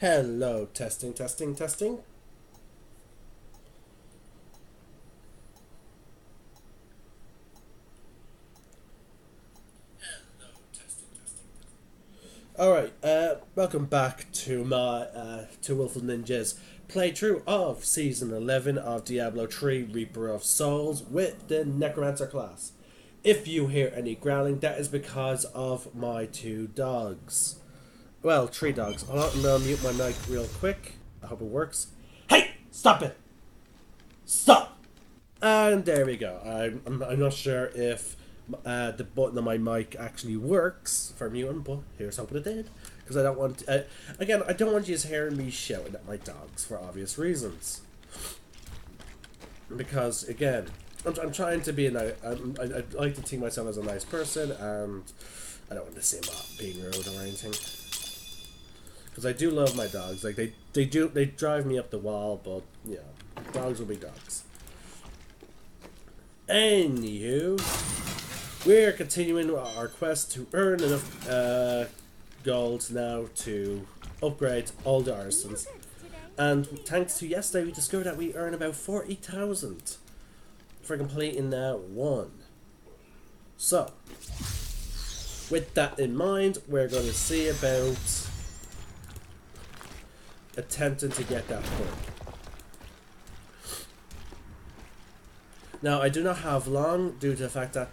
Hello, testing, testing, testing. Alright, welcome back to my, to Willful Ninja's playthrough of Season 11 of Diablo 3 Reaper of Souls with the necromancer class. If you hear any growling, that is because of my two dogs. Well, three dogs. I'm gonna mute my mic real quick. I hope it works. Hey! Stop it! Stop! And there we go. I'm not sure if the button on my mic actually works for muting, but here's hoping it did. Because I don't want... again, I don't want you to hear me shouting at my dogs for obvious reasons. Because, again, I'm trying to be a nice... I like to think myself as a nice person, and I don't want to seem being rude or anything. Because I do love my dogs. Like, they drive me up the wall, but, yeah, dogs will be dogs. Anywho, we're continuing our quest to earn enough gold now to upgrade all the artisans. And thanks to yesterday, we discovered that we earn about 40,000 for completing that one. So, with that in mind, we're going to see about attempting to get that point. Now, I do not have long due to the fact that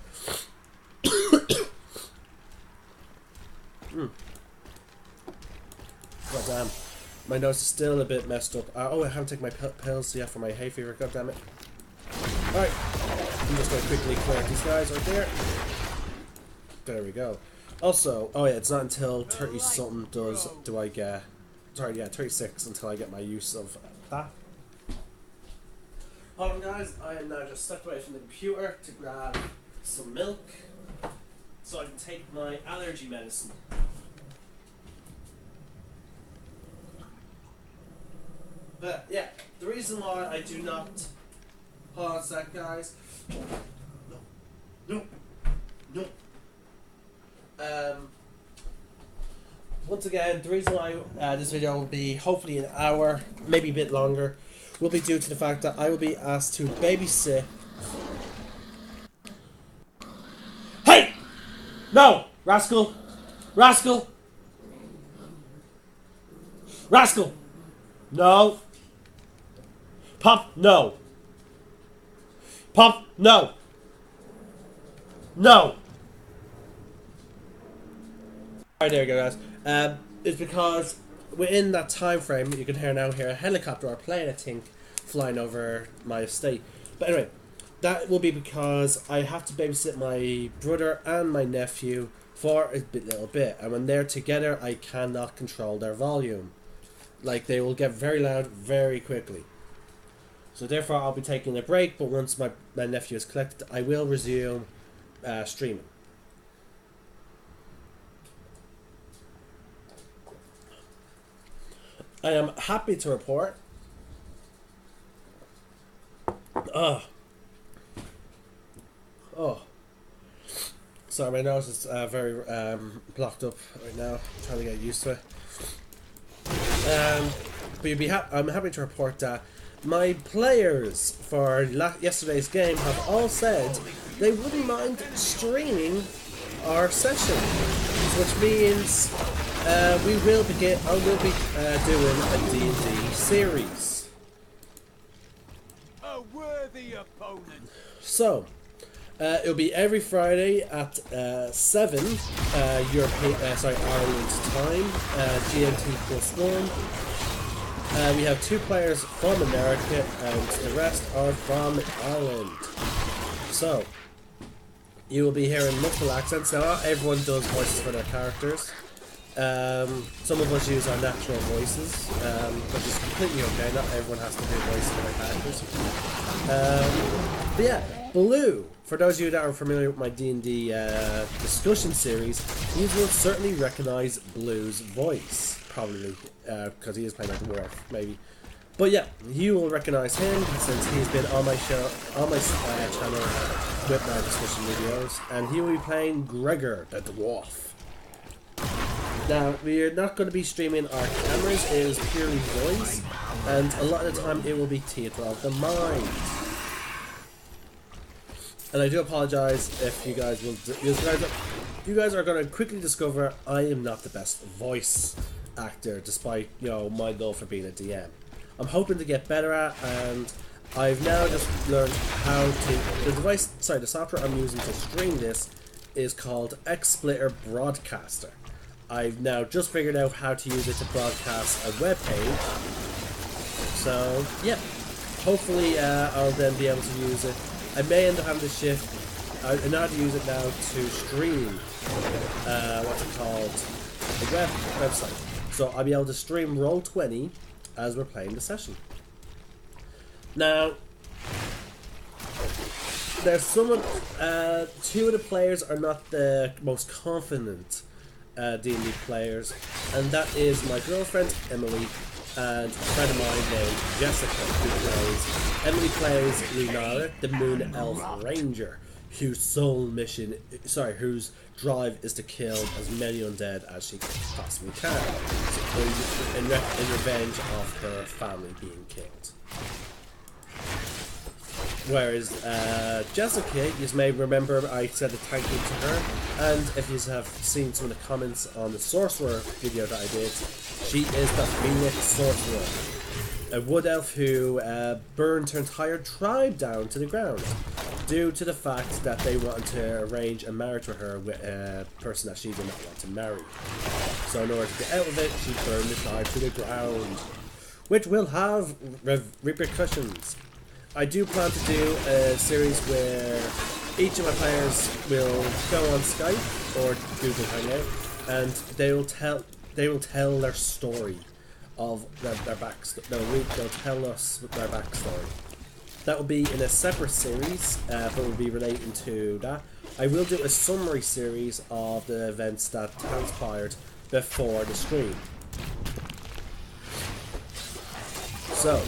God damn, my nose is still a bit messed up. Oh, I haven't taken my pills yet for my hay fever. God damn it. Alright, I'm just going to quickly clear these guys right there. There we go. Also, oh yeah, it's not until 30 something do I get... Sorry, yeah, 36 until I get my use of that. Hold on, guys, I am now just stepped away from the computer to grab some milk so I can take my allergy medicine. But yeah, the reason why I do not pause that, guys. No. Once again, the reason why this video will be hopefully an hour, maybe a bit longer, will be due to the fact that I will be asked to babysit. Hey! No! Rascal! Rascal! Rascal! No! Pop, no! Pop, no! No! Alright, there we go, guys. It's because within that time frame, you can hear a helicopter or a plane, I think, flying over my estate. But anyway, that will be because I have to babysit my brother and my nephew for a little bit. And when they're together, I cannot control their volume. Like, they will get very loud very quickly. So therefore, I'll be taking a break, but once my nephew is collected, I will resume streaming. I am happy to report. Oh. Sorry, my nose is very blocked up right now. I'm trying to get used to it. But I'm happy to report that my players for yesterday's game have all said they wouldn't mind streaming our session, which means we will be doing a D&D series. A worthy opponent. So, it'll be every Friday at 7 Ireland time, GMT +1. We have 2 players from America and the rest are from Ireland. So, you will be hearing multiple accents. Now, not everyone does voices for their characters. Some of us use our natural voices, which is completely okay. Not everyone has to do voices for their characters. But yeah, Blue. For those of you that are familiar with my D&D discussion series, you will certainly recognize Blue's voice, probably, because he is playing like a dwarf, maybe. But yeah, you will recognize him since he's been on my show, on my channel with my discussion videos, and he will be playing Gregor, the dwarf. Now, we're not going to be streaming our cameras, it is purely voice, and a lot of the time it will be theatre of the mind. And I do apologise if you guys will. You guys are going to quickly discover I am not the best voice actor, despite my love for being a DM. I'm hoping to get better at, and I've now just learned how to. The software I'm using to stream this is called XSplitter Broadcaster. I've now just figured out how to use it to broadcast a web page. So yeah, hopefully I'll then be able to use it. I may end up having to shift. I know how to use it now to stream. What's it called? A website. So I'll be able to stream Roll20 as we're playing the session. Now, there's someone. Two of the players are not the most confident D&D players, and that is my girlfriend Emily and a friend of mine named Jessica, Emily plays Lunara, the Moon Elf Ranger, whose whose drive is to kill as many undead as she possibly can, in revenge of her family being killed. Whereas Jessica, you may remember I said a thank you to her, and if you have seen some of the comments on the Sorcerer video that I did, she is the Phoenix Sorcerer, a wood elf who burned her entire tribe down to the ground due to the fact that they wanted to arrange a marriage with her with a person that she did not want to marry. So in order to get out of it, she burned the tribe to the ground, which will have repercussions. I do plan to do a series where each of my players will go on Skype or Google Hangout, and they will tell their story of their backstory. They'll tell us their backstory. That will be in a separate series, but will be relating to that. I will do a summary series of the events that transpired before the stream. So.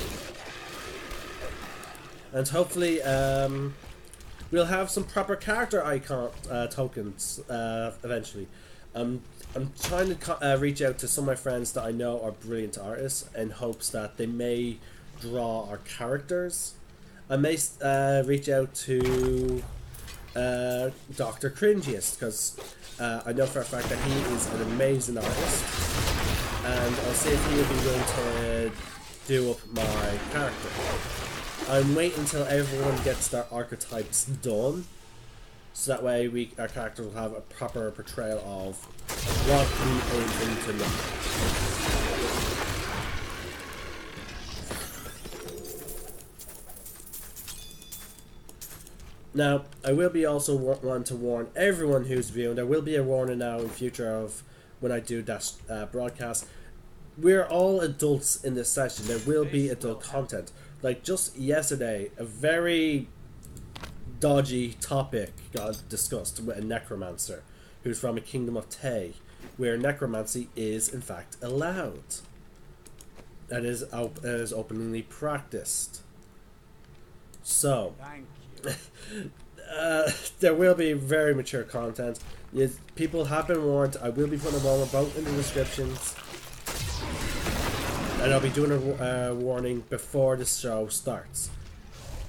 And hopefully, we'll have some proper character icon tokens eventually. I'm trying to reach out to some of my friends that I know are brilliant artists in hopes that they may draw our characters. I may reach out to Dr. Cringiest, because I know for a fact that he is an amazing artist, and I'll see if he would be willing to do up my character. I'm waiting until everyone gets their archetypes done, so that way our characters will have a proper portrayal of what we aim to look. Now, I will be also want to warn everyone who's viewing. There will be a warning now in future of when I do that broadcast. We're all adults in this session. There will be adult content. Like just yesterday, a very dodgy topic got discussed with a necromancer who's from a kingdom of Tay, where necromancy is in fact allowed. That is openly practiced. So, there will be very mature content. People have been warned. I will be putting them all about in the descriptions. And I'll be doing a warning before the show starts.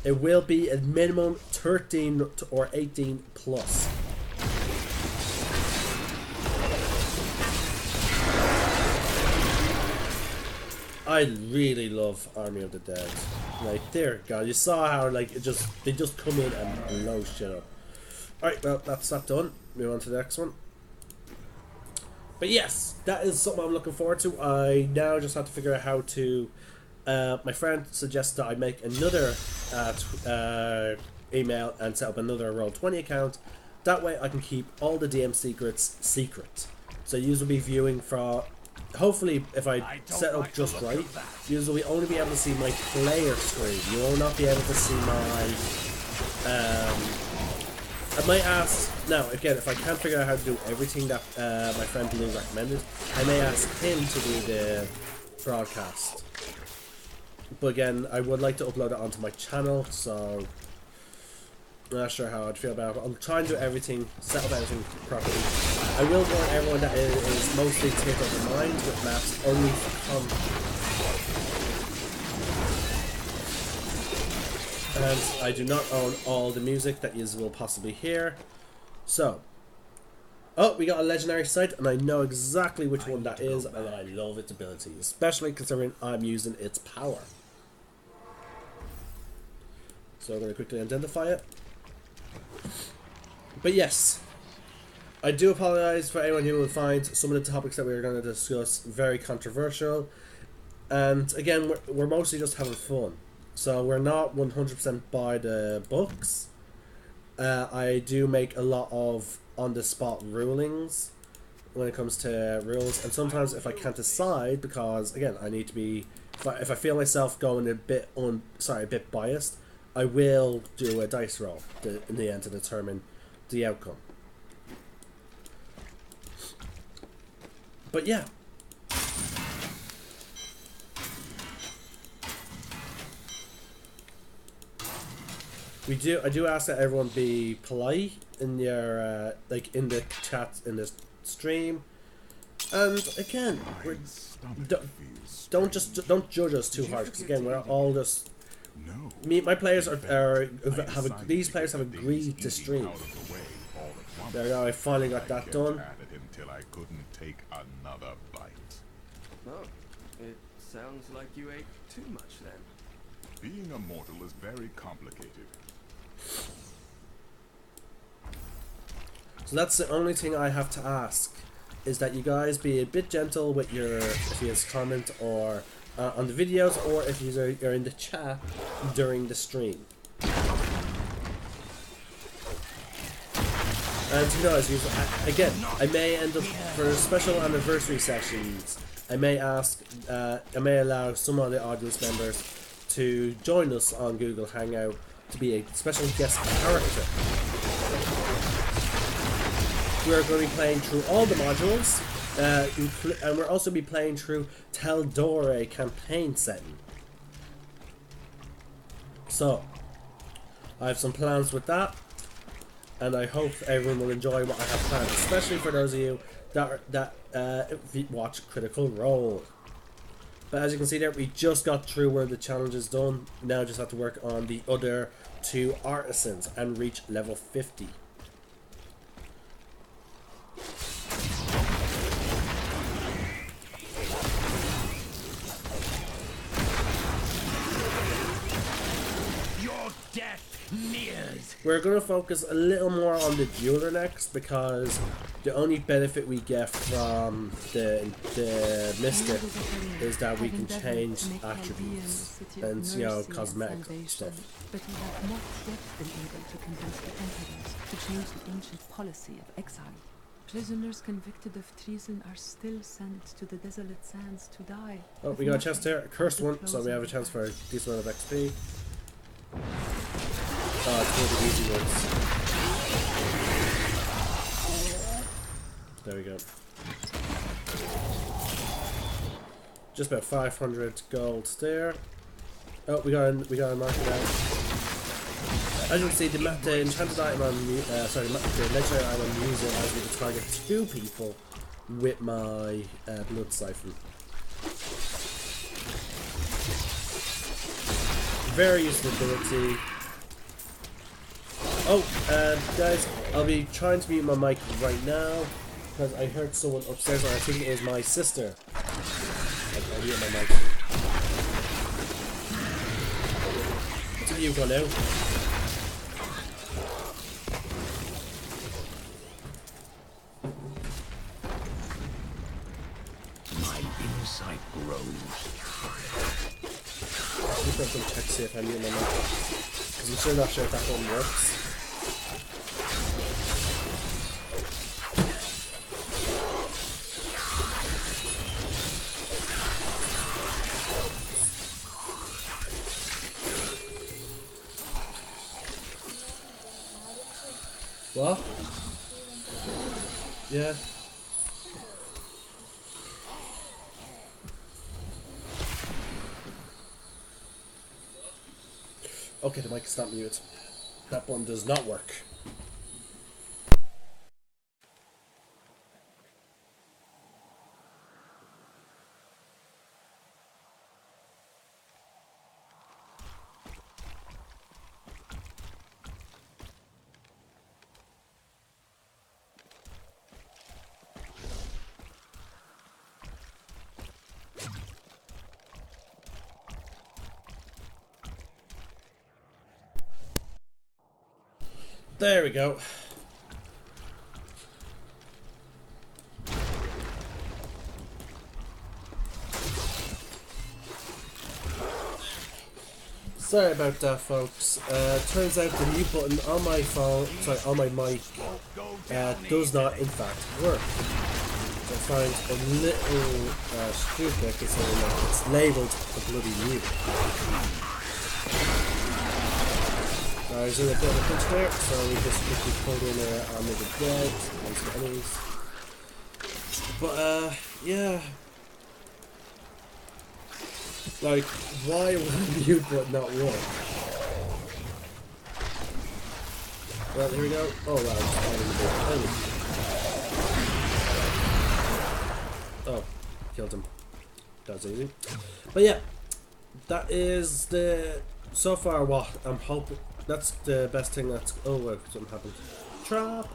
It will be a minimum 13 or 18 plus. I really love Army of the Dead. Like, dear God, you saw how they just come in and blow shit up. Alright, well, that's that done. Move on to the next one. But yes, that is something I'm looking forward to. I now just have to figure out how to... my friend suggests that I make another email and set up another Roll20 account. That way I can keep all the DM secrets secret. So you will be viewing from... Hopefully, if I set up just right, you will only be able to see my player screen. You will not be able to see my... I might ask, now again, if I can't figure out how to do everything that my friend Blue recommended, I may ask him to do the broadcast. But again, I would like to upload it onto my channel, so I'm not sure how I'd feel about it. But I'm trying to do everything, set up everything properly. I will warn everyone that it is mostly theatre of the mind with maps only for combat. And I do not own all the music that you will possibly hear. So, oh, we got a legendary sight, and I know exactly which one that is, and I love its ability, especially considering I'm using its power. So I'm going to quickly identify it. But yes, I do apologize for anyone who will find some of the topics that we're going to discuss very controversial. And again, we're mostly just having fun. So we're not 100% by the books. I do make a lot of on-the-spot rulings when it comes to rules. And sometimes if I can't decide, because again, I need to be... If I feel myself going a bit biased, I will do a dice roll in the end to determine the outcome. But yeah. I do ask that everyone be polite in your like in the chat in this stream, and again, don't judge us too hard, because again, we're all just my players these players have agreed to stream. There we go. I finally got that done. Until I couldn't take another bite. Oh, it sounds like you ate too much then. Being a mortal is very complicated. So that's the only thing I have to ask, is that you guys be a bit gentle with your if you have comment or on the videos, or if you're in the chat during the stream. And who knows, again, I may end up, for special anniversary sessions, I may allow some of the audience members to join us on Google Hangout to be a special guest character. We're going to be playing through all the modules, and we'll also be playing through Teldore campaign setting. So, I have some plans with that. And I hope everyone will enjoy what I have planned, especially for those of you that watch Critical Role. But as you can see there, we just got through where the challenge is done. Now just have to work on the other 2 artisans and reach level 50. Your death nears. We're going to focus a little more on the jeweler next, because the only benefit we get from the mystic is that we can change attributes and, you know, cosmetic stuff. But we have not yet been able to convince the emperors to change the ancient policy of exile. Prisoners convicted of treason are still sent to the desolate sands to die. Oh, we got a chest here, a cursed one, so we have a chance for a decent amount of XP. Oh, it's one of the easy ones. There we go. Just about 500 gold there. Oh, we got a market out. As you can see, the enchanted item I'm the legendary item I'm using allows me to target 2 people with my blood siphon. Very useful ability. Oh, guys, I'll be trying to mute my mic right now because I heard someone upstairs, and I think it was my sister. I'll mute my mic. What's you go now? My insight grows. I'll check to see if I mute my mic, because I'm still not sure if that one works. What? Yeah. Okay, the mic is not muted. That one does not work. There we go. Sorry about that, folks. Turns out the mute button on my phone, sorry, on my mic, does not in fact work. I find a little stupid considering that it's labelled a bloody mute. I was in a bit of a pinch there, so we just quickly pulled in our mega dead and some enemies. But yeah. Like, why would a mute button not work? Well, here we go. Oh wow, just fighting the big enemy. Oh, killed him. That was easy. But yeah, that is the so far what I'm hoping. That's the best thing that's. Oh, well, something happened. Trap.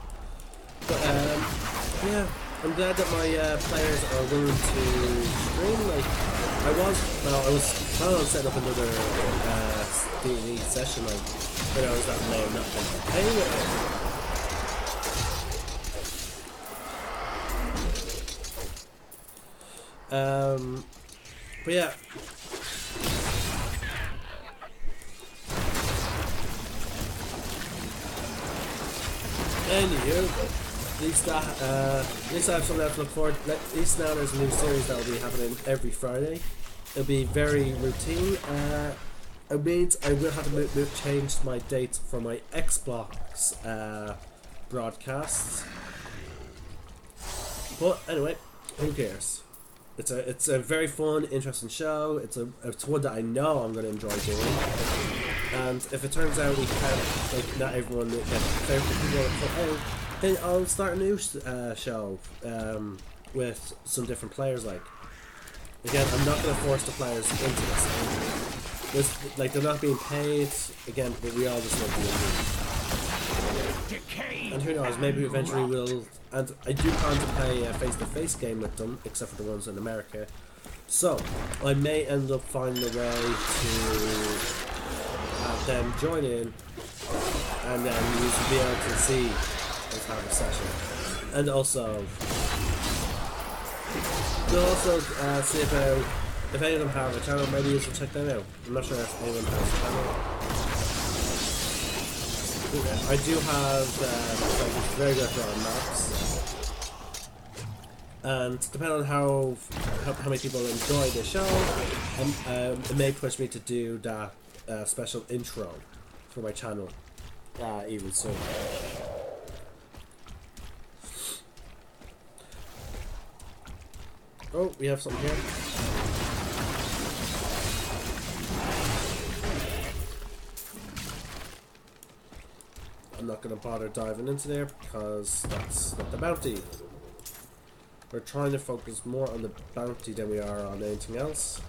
But yeah, I'm glad that my players are willing to stream. Like, I was planning on setting up another D&D session. Like, but I was that may have not been paying it. But yeah. Anywho, at least I have something else to look forward to. At least now there's a new series that will be happening every Friday. It'll be very routine. It means I will have to change my dates for my Xbox broadcasts. But anyway, who cares? It's a very fun, interesting show. It's one that I know I'm going to enjoy doing. And if it turns out we can't, like, not everyone gets favorite people want to put out, then I'll start a new show with some different players. Like, again, I'm not going to force the players into this. Like, they're not being paid again, but we all just love D&D. And who knows? Maybe eventually we'll. And I do plan to play a face-to-face game with them, except for the ones in America. So I may end up finding a way to have them join in, and then you should be able to see us have a session. And also, we'll also see about if any of them have a channel. Maybe you should check them out. I'm not sure if anyone has a channel. I do have very good drawing maps, and depending on how many people enjoy the show, it may push me to do that special intro for my channel even soon. Oh, we have something here. I'm not going to bother diving into there because that's not the bounty. We're trying to focus more on the bounty than we are on anything else.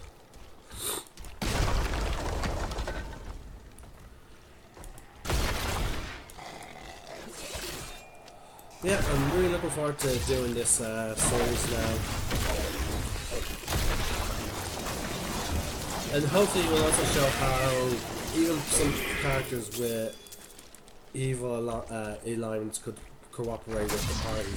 Yeah, I'm really looking forward to doing this series now. And hopefully we'll also show how even some characters with evil alignments could cooperate with the party.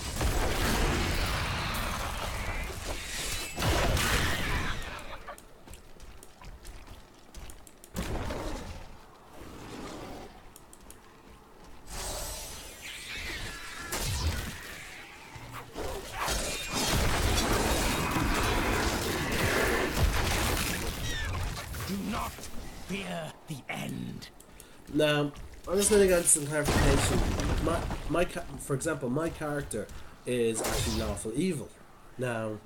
Do not fear the end. Now, I'm just going to get some clarification. For example, my character is actually lawful evil. Now,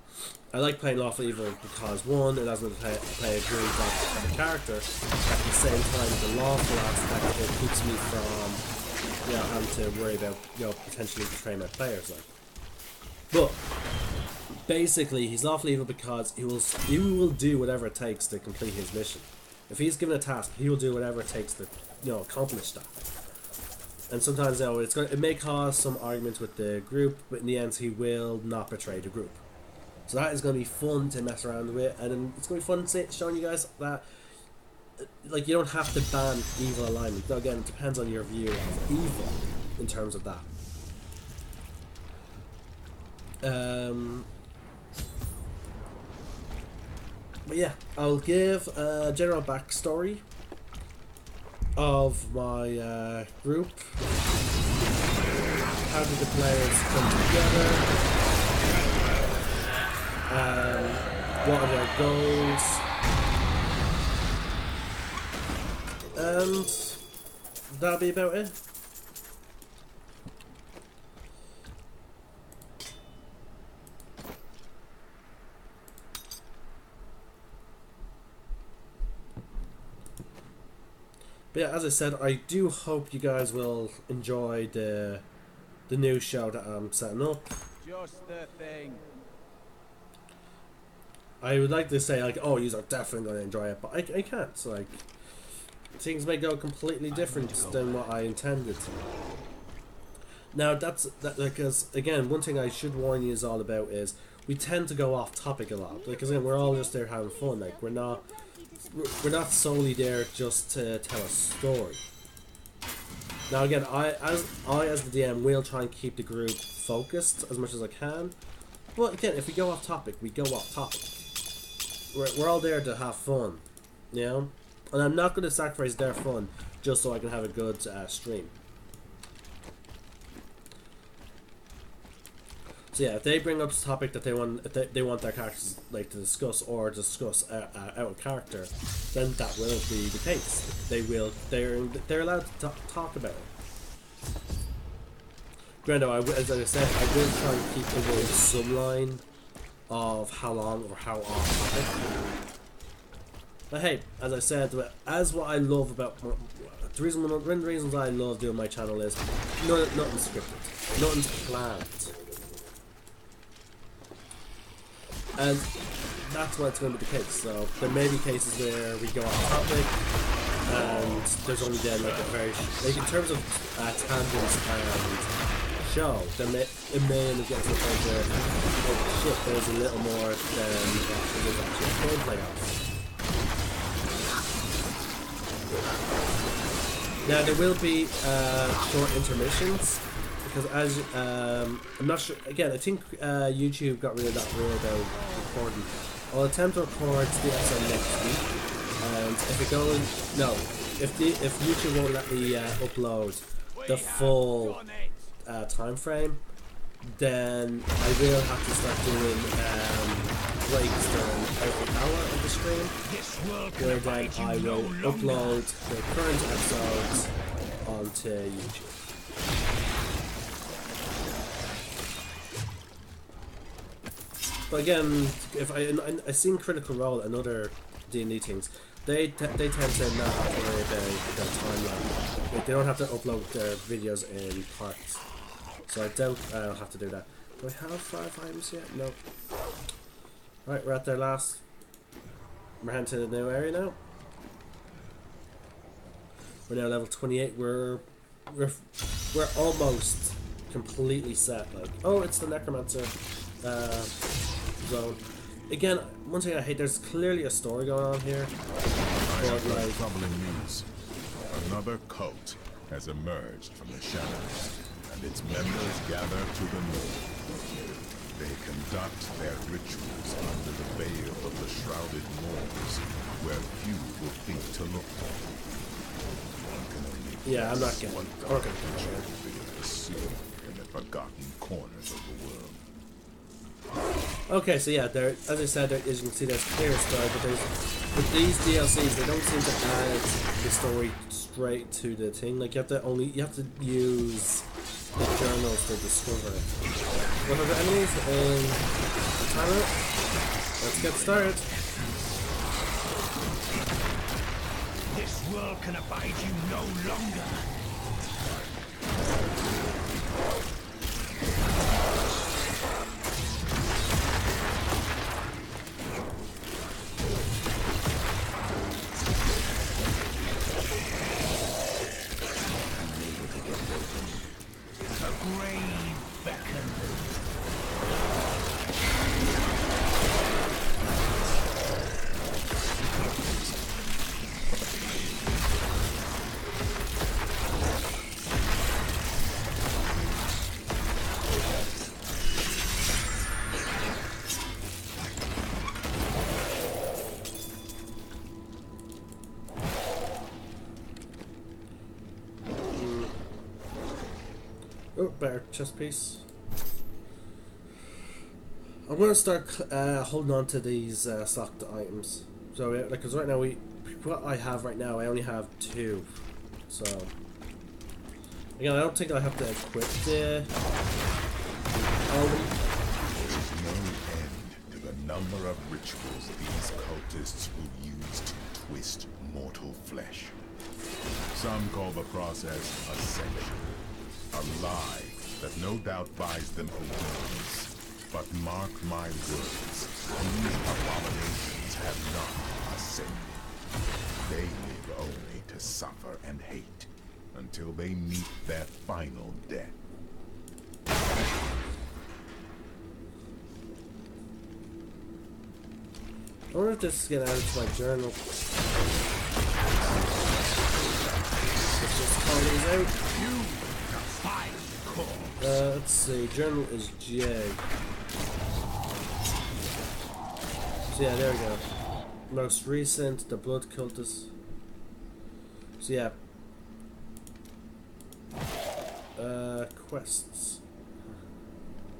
I like playing lawful evil because one, it allows me to play a really bad character. At the same time, the lawful aspect it keeps me from, having to worry about, potentially betraying my players. Like, but basically, he's lawful evil because he will do whatever it takes to complete his mission. If he's given a task, he will do whatever it takes to, accomplish that. And sometimes, it may cause some arguments with the group, but in the end, he will not betray the group. So that is going to be fun to mess around with, and it's going to be fun showing you guys that, like, you don't have to ban evil alignment. Now, again, it depends on your view of evil. in terms of that. But yeah, I'll give a general backstory of my group. How did the players come together? What are their goals? And that'll be about it. But yeah, as I said, I do hope you guys will enjoy the new show that I'm setting up. Just the thing. I would like to say like, oh, you are definitely going to enjoy it, but I can't. So, like, things may go completely different than what I intended. Now that's because again, one thing I should warn you is all about is we tend to go off topic a lot because again, we're all just there having fun. Like we're not solely there just to tell a story. Now again, I as the DM will try and keep the group focused as much as I can. But again, if we go off topic, we go off topic. We're all there to have fun, you know? And I'm not going to sacrifice their fun just so I can have a good stream. So yeah, if they bring up the topic that they want their characters like to discuss or discuss out of character, then that will be the case. They're allowed to talk about it. Granted, as I said, I will try and keep within some line of how long or how off topic. But hey, as I said, as what I love about one of the reasons I love doing my channel is nothing's scripted, nothing's planned. And that's what's going to be the case. So there may be cases where we go off topic, and there's only then like a very like in terms of tangents and show. Then it may end up getting to the point where oh shit, there's a little more than there's actually a gameplay of. Now there will be short intermissions. Because as I'm not sure again, I think YouTube got rid of that rule about recording. I'll attempt to record the episode next week, and if it goes if YouTube won't let me upload the full time frame, then I will have to start doing breaks during every hour of the stream, where then I will upload the current episodes onto YouTube. But again, if I seen Critical Role and other D&D things, they tend to not have to worry about their timeline. Like, they don't have to upload their videos in parts. So I doubt I'll have to do that. Do I have 5 items yet? No. Right, we're at their last. We're heading to the new area now. We're now level 28. We're almost completely set. Like, oh, it's the necromancer zone. Again, one thing I hate, there's clearly a story going on here. But like, troubling news. Another cult has emerged from the shadows, and its members gather to the north. They conduct their rituals under the veil of the shrouded moors, where few will think to look. One can only yeah, I'm not getting one. Okay, sure. In the forgotten corners of the world. Okay, so yeah, there, as I said, as you can see, there's clear story, but with these DLCs, they don't seem to add the story straight to the thing. Like you have to use the journals to discover it. What are the enemies in the timer? Let's get started. This world can abide you no longer. Oh, better chest piece. I'm gonna start holding on to these stocked items. So, yeah, like, cause right now what I have right now, I only have 2. So, again, I don't think I have to equip the. There's no end to the number of rituals these cultists will use to twist mortal flesh. Some call the process ascension, a lie that no doubt buys them obedience. But mark my words, these abominations have not ascended. They live only to suffer and hate, until they meet their final death. I wonder if this is getting added to my journal. Let's just call these out. Let's see, journal is J. So yeah, there we go. Most recent, the blood cultist. So yeah. Quests.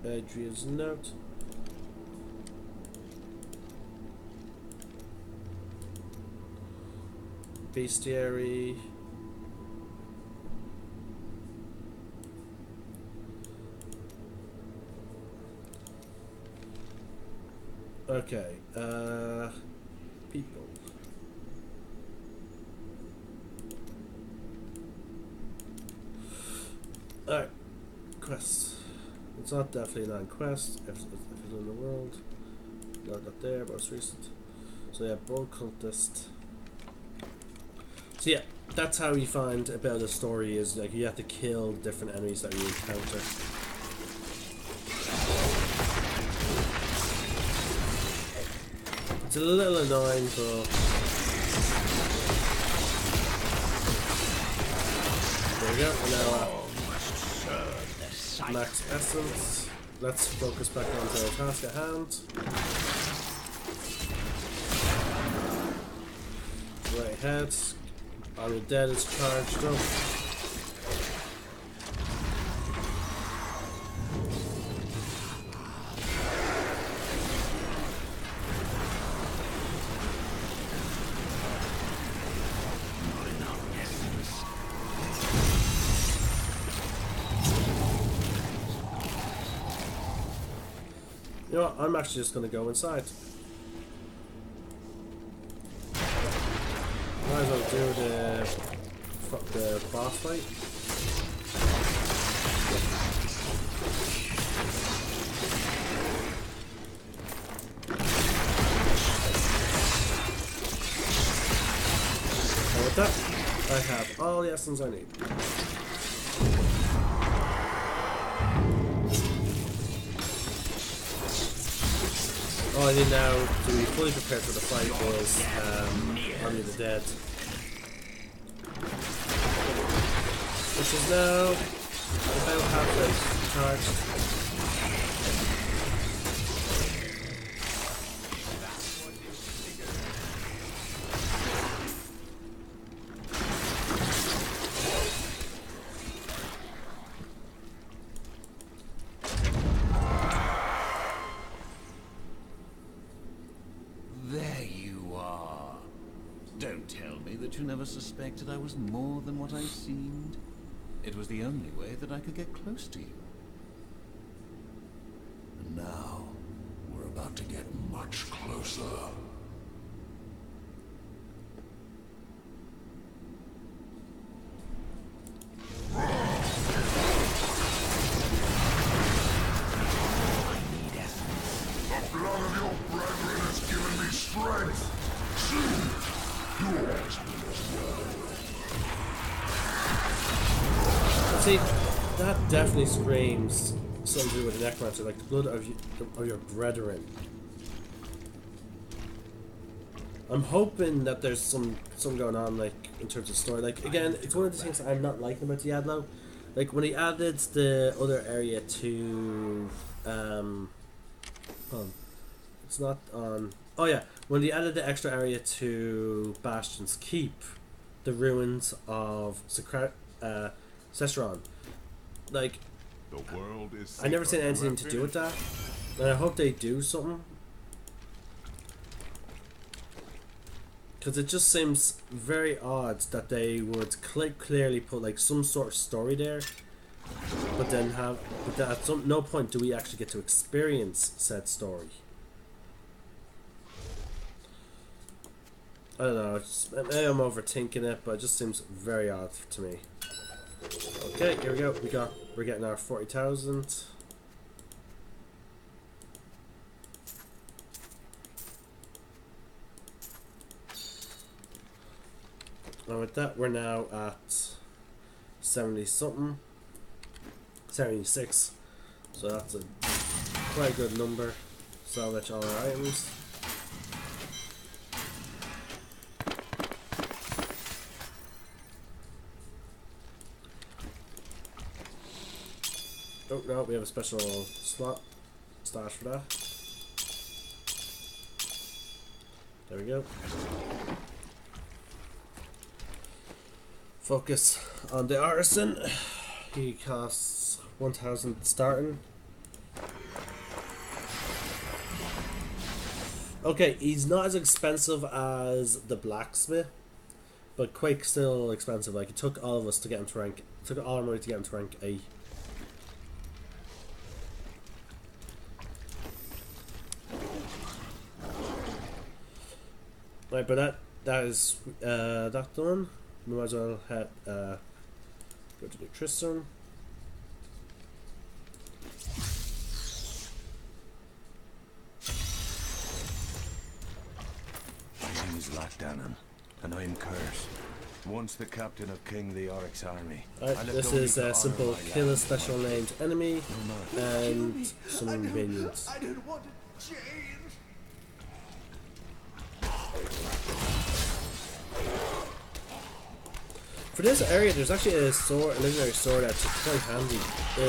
Adrian's note. Bestiary. Okay, people. Alright, quests. It's not definitely non-quest, if it's in the world. Not there, most recent. So yeah, Bull Cultist. So yeah, that's how you find about the story is, like, you have to kill different enemies that you encounter. It's a little annoying, but there we go. And now max essence. Let's focus back onto our task at hand. Right ahead. Our dead is charged up. You know what, I'm actually just going to go inside. Might as well do the boss fight. And with that, I have all the essence I need. All I need now to be fully prepared for the fight is Army of the Dead. Which is now about halfway charged. You never suspected I was more than what I seemed. It was the only way that I could get close to you. And now, we're about to get much closer. The blood of your brethren has given me strength. Yours. See, that definitely screams something to do with the necromancer, like the blood of your brethren. I'm hoping that there's some going on, like, in terms of story. Like, again, it's one of the things I'm not liking about Diablo. Like, when he added the other area to it's not on. Oh yeah, when he added the extra area to Bastion's Keep, the ruins of Sestron. Like, The world is I never seen safer anything to do with that, and I hope they do something. Because it just seems very odd that they would clearly put like some sort of story there, but then at no point do we actually get to experience said story. I don't know. Maybe I'm overthinking it, but it just seems very odd to me. Okay, here we go. We're getting our 40,000. And with that, we're now at 70 something, 76. So that's a quite good number. Salvage all our items. Oh no, we have a special slot stash for that. There we go. Focus on the artisan. He costs 1,000 starting. Okay, he's not as expensive as the blacksmith, but quite still expensive. Like, it took all of us to get him to rank. It took all our money to get him to rank 8. Right, but that is that done. We might as well head go to the Tristan. My name is Latdanan, and I am cursed. Once the captain of King Leoric's army. Right, this is a simple kill a special named enemy and some minions. I didn't want to change. For this area, there's actually a legendary sword that's quite handy. It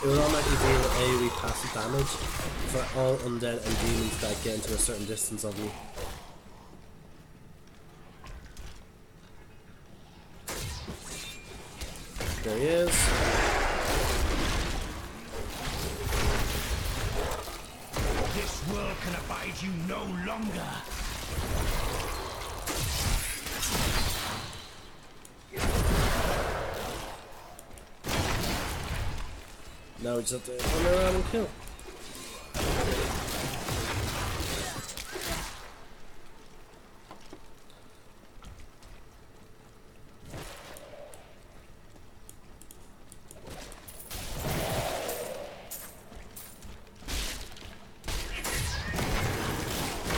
will automatically deal AoE passive damage for all undead and demons that get into a certain distance of you. There he is. This world can abide you no longer. Now we just have to run around and kill.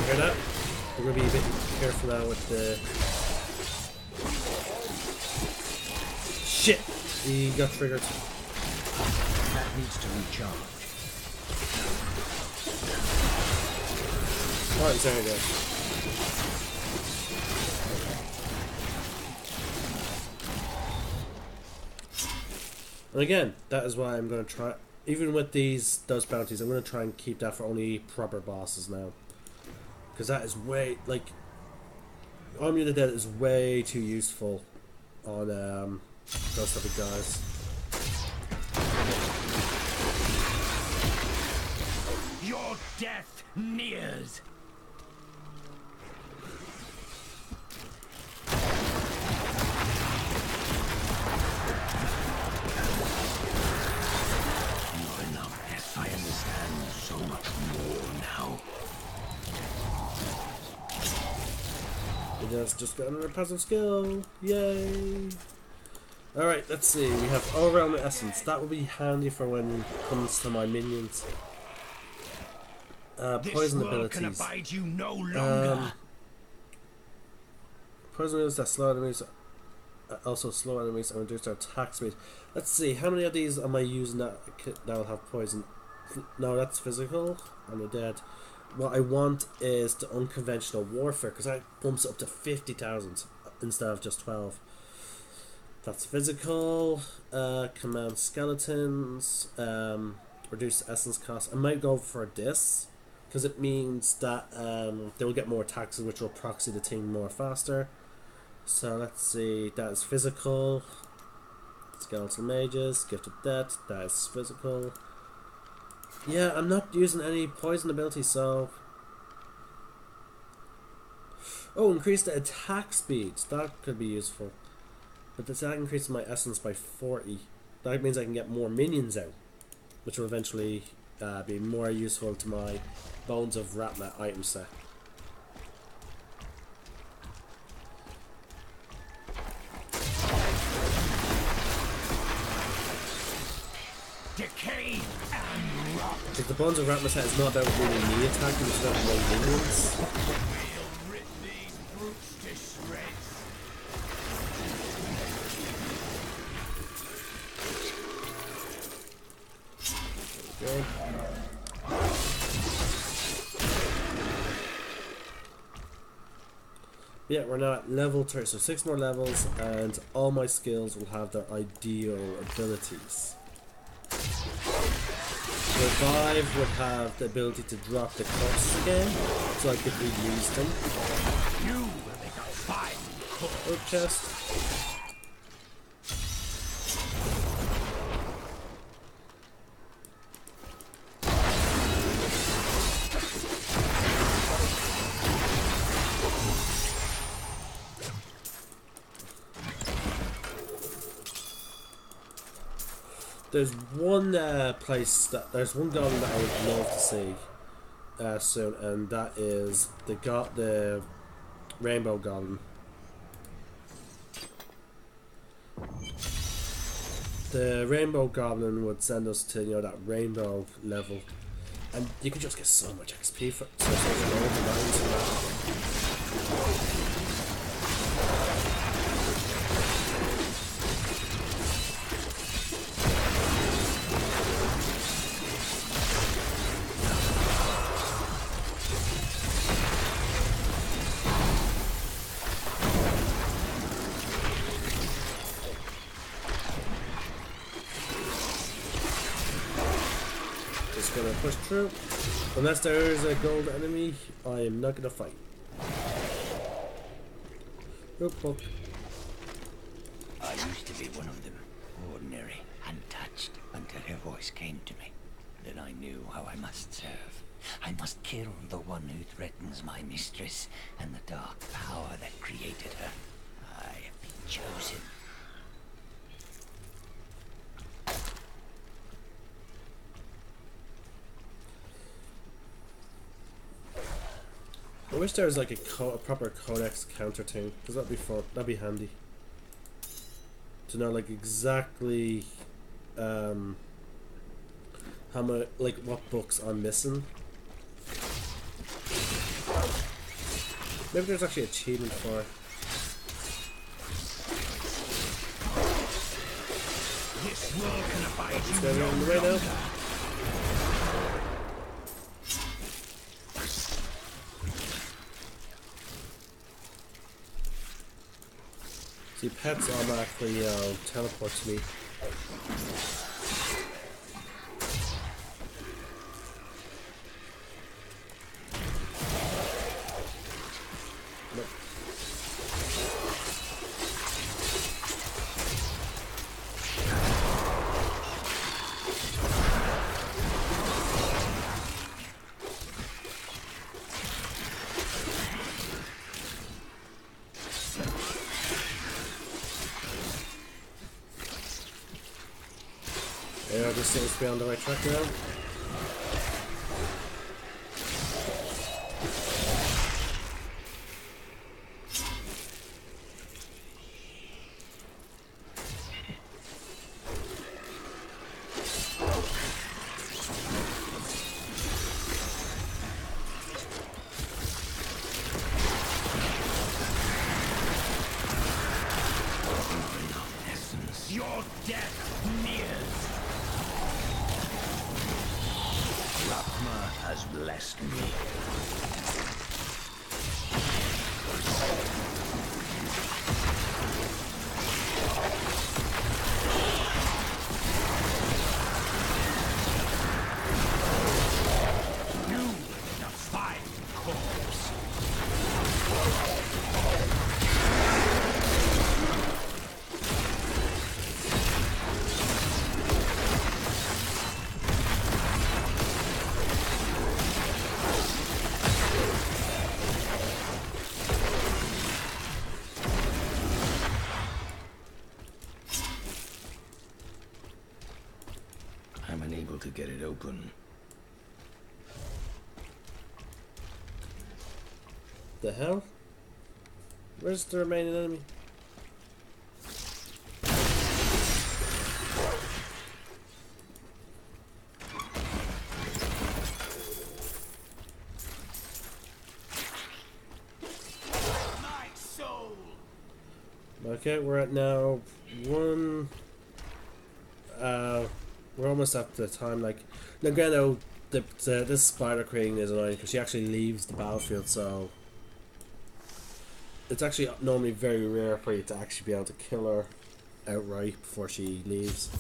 Hear that? We're going to be a bit careful now with the... Shit! He got triggered. That needs to recharge. Oh, he's there again. And again, that is why I'm going to try, even with those bounties, I'm going to try and keep that for only proper bosses now. Because that is way, like, Army of the Dead is way too useful on those type of guys. Your death nears. Yes, I understand so much more now. Just got another passive skill. Yay! Alright, let's see. We have all-round essence. That will be handy for when it comes to my minions. Poison abilities. Can abide you no longer. Poison abilities that slow enemies, also slow enemies and reduce their attack speed. Let's see, how many of these am I using that will have poison? No, that's physical. I'm dead. What I want is the unconventional warfare, because that bumps up to 50,000 instead of just 12. That's physical. Command skeletons. Reduce essence cost. I might go for this, because it means that they will get more attacks, which will proxy the team more faster. So let's see, that is physical. Skeletal mages, gifted death, that is physical. Yeah, I'm not using any poison ability, so... Oh, increase the attack speed. That could be useful. But that increases my essence by 40. That means I can get more minions out, which will eventually be more useful to my Bones of Ratma item set. Decay and rot. Because the Bones of Ratma set is not about really me attacking, it's about my minions. We'll rip these brutes to shreds. Good. Yeah, we're now at level 30, so 6 more levels, and all my skills will have their ideal abilities. Revive would have the ability to drop the costs again, so I could reuse them. You will make a fine cook. Oak chest. There's one there's one goblin that I would love to see soon, and that is the rainbow goblin. The rainbow goblin would send us to that rainbow level, and you could just get so much XP for gonna push through. Unless there is a gold enemy, I am not gonna fight. Oh. I used to be one of them, ordinary, untouched, until her voice came to me. Then I knew how I must serve. I must kill the one who threatens my mistress and the dark power that created her. I have been chosen. I wish there was like a proper codex counter thing, because that'd be fun. That'd be handy to know like exactly how much, like what books I'm missing. Maybe there's actually an achievement for it. This world can abide Let's you get it on the way now. See, pets automatically teleport to me. Nope. Yeah, this seems to be on the right track now. Your death nears. Ratma has blessed me. You will make a fine corpse. to get it open. The hell? Where's the remaining enemy? Okay, we're at now one. We're almost at the time. Like, now, granted, this spider queen is annoying because she actually leaves the battlefield, so it's actually normally very rare for you to actually be able to kill her outright before she leaves.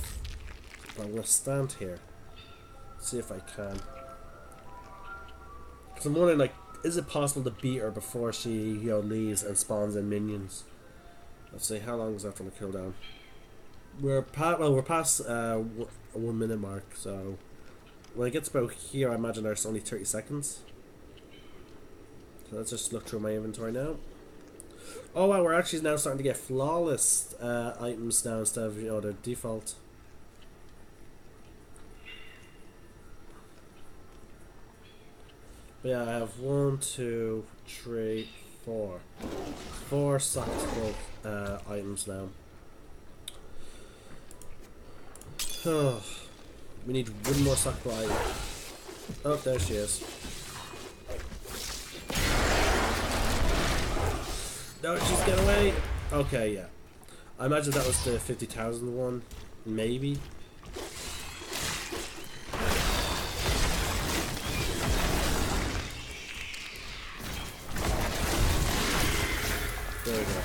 But I'm gonna stand here, see if I can. Because I'm wondering, like, is it possible to beat her before she, leaves and spawns in minions? Let's see, how long is that on the cooldown? We're past 1 minute mark, so when it gets about here, I imagine there's only 30 seconds. So let's just look through my inventory now. Oh wow, we're actually now starting to get flawless items now instead of the default. But yeah, I have 1, 2, 3, 4. 4 sackable items now. Oh, we need one more sackable item. Oh, there she is. No, she's getting away. Okay, yeah. I imagine that was the 50,000 one, maybe. There we go.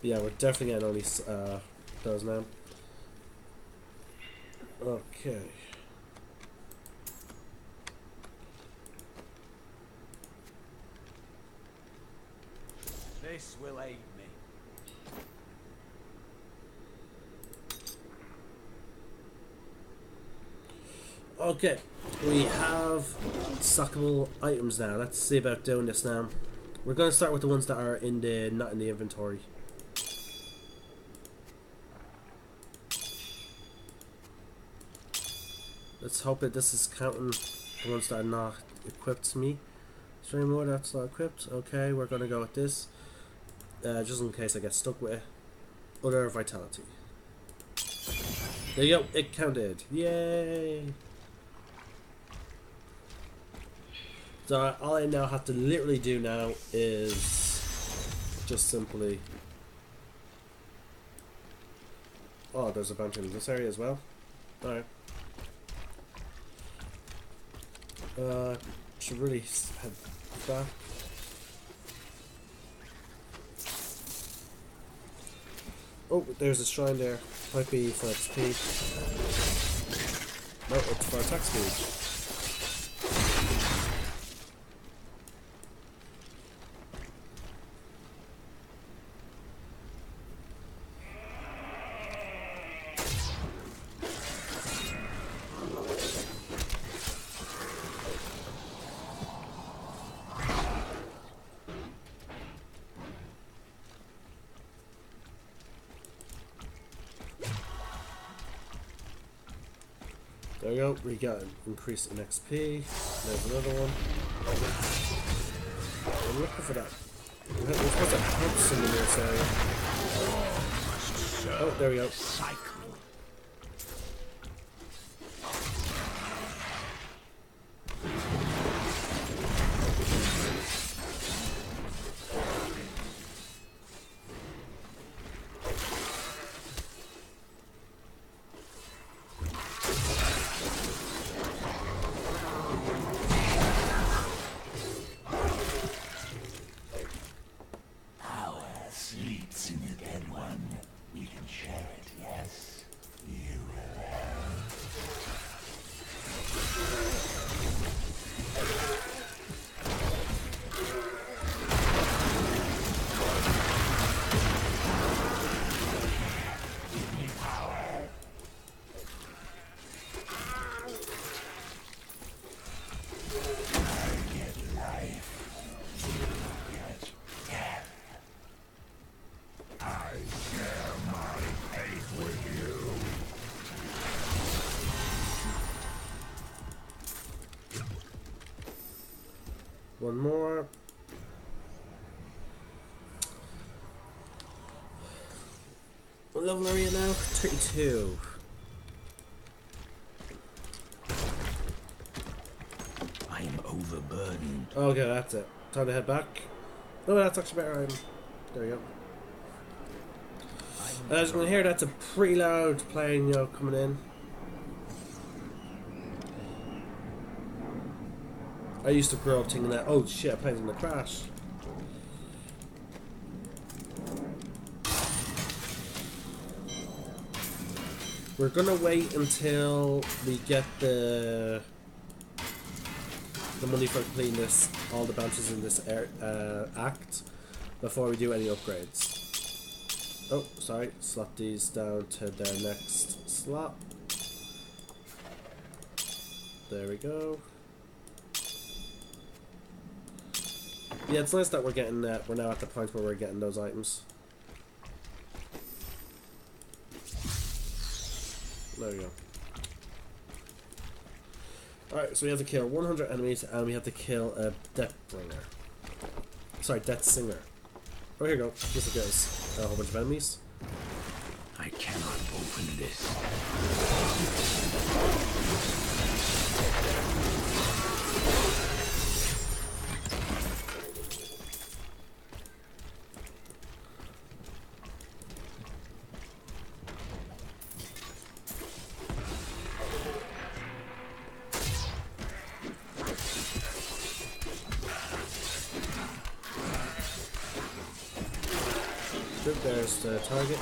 Yeah, we're definitely getting only those now. Okay. This will aid me. Okay, we have suckable items now. Let's see about doing this now. We're going to start with the ones that are not in the inventory. Let's hope that this is counting the ones that are not equipped to me. Stream mode, that's not equipped. Okay, we're going to go with this. Just in case I get stuck with it. Other vitality. There you go, it counted. Yay! So all I now have to literally do now is just simply... Oh, there's a bunch in this area as well. Alright. Should really head back. Oh, there's a shrine there. Might be for XP. No, it's for attack speed. There we go, we got an increase in XP. There's another one. I'm looking for that. We're supposed to have some in this area. Oh, there we go. Sleeps in the dead one. We can share it, yes? One more. What level are you now? 32. I'm overburdened. Okay, that's it. Time to head back. No, that's actually better. There we go. As you can hear, that's a pretty loud plane, you know, coming in. I used to grow up thinking that, oh shit, a plane's gonna crash. We're gonna wait until we get the money for completing this, all the branches in this act, before we do any upgrades. Oh, sorry, slot these down to their next slot. There we go. Yeah, it's nice that we're getting that. We're now at the point where we're getting those items. There we go. Alright, so we have to kill 100 enemies and we have to kill a Death Bringer. Sorry, Death Singer. Oh, here we go. Just it goes. A whole bunch of enemies. I cannot open this. There's the target.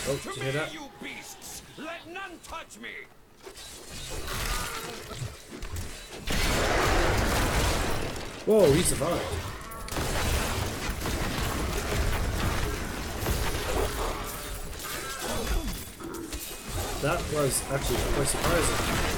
Oh, did you hear that? You beasts! Let none touch me! Whoa, he survived. That was actually quite surprising.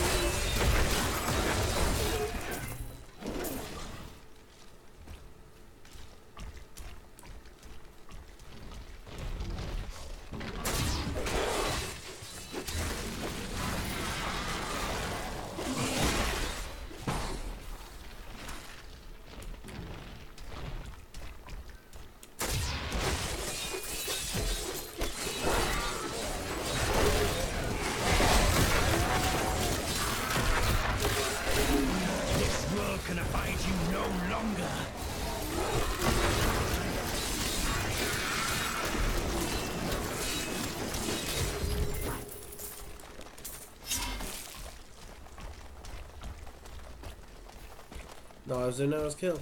No, I was in, I was killed.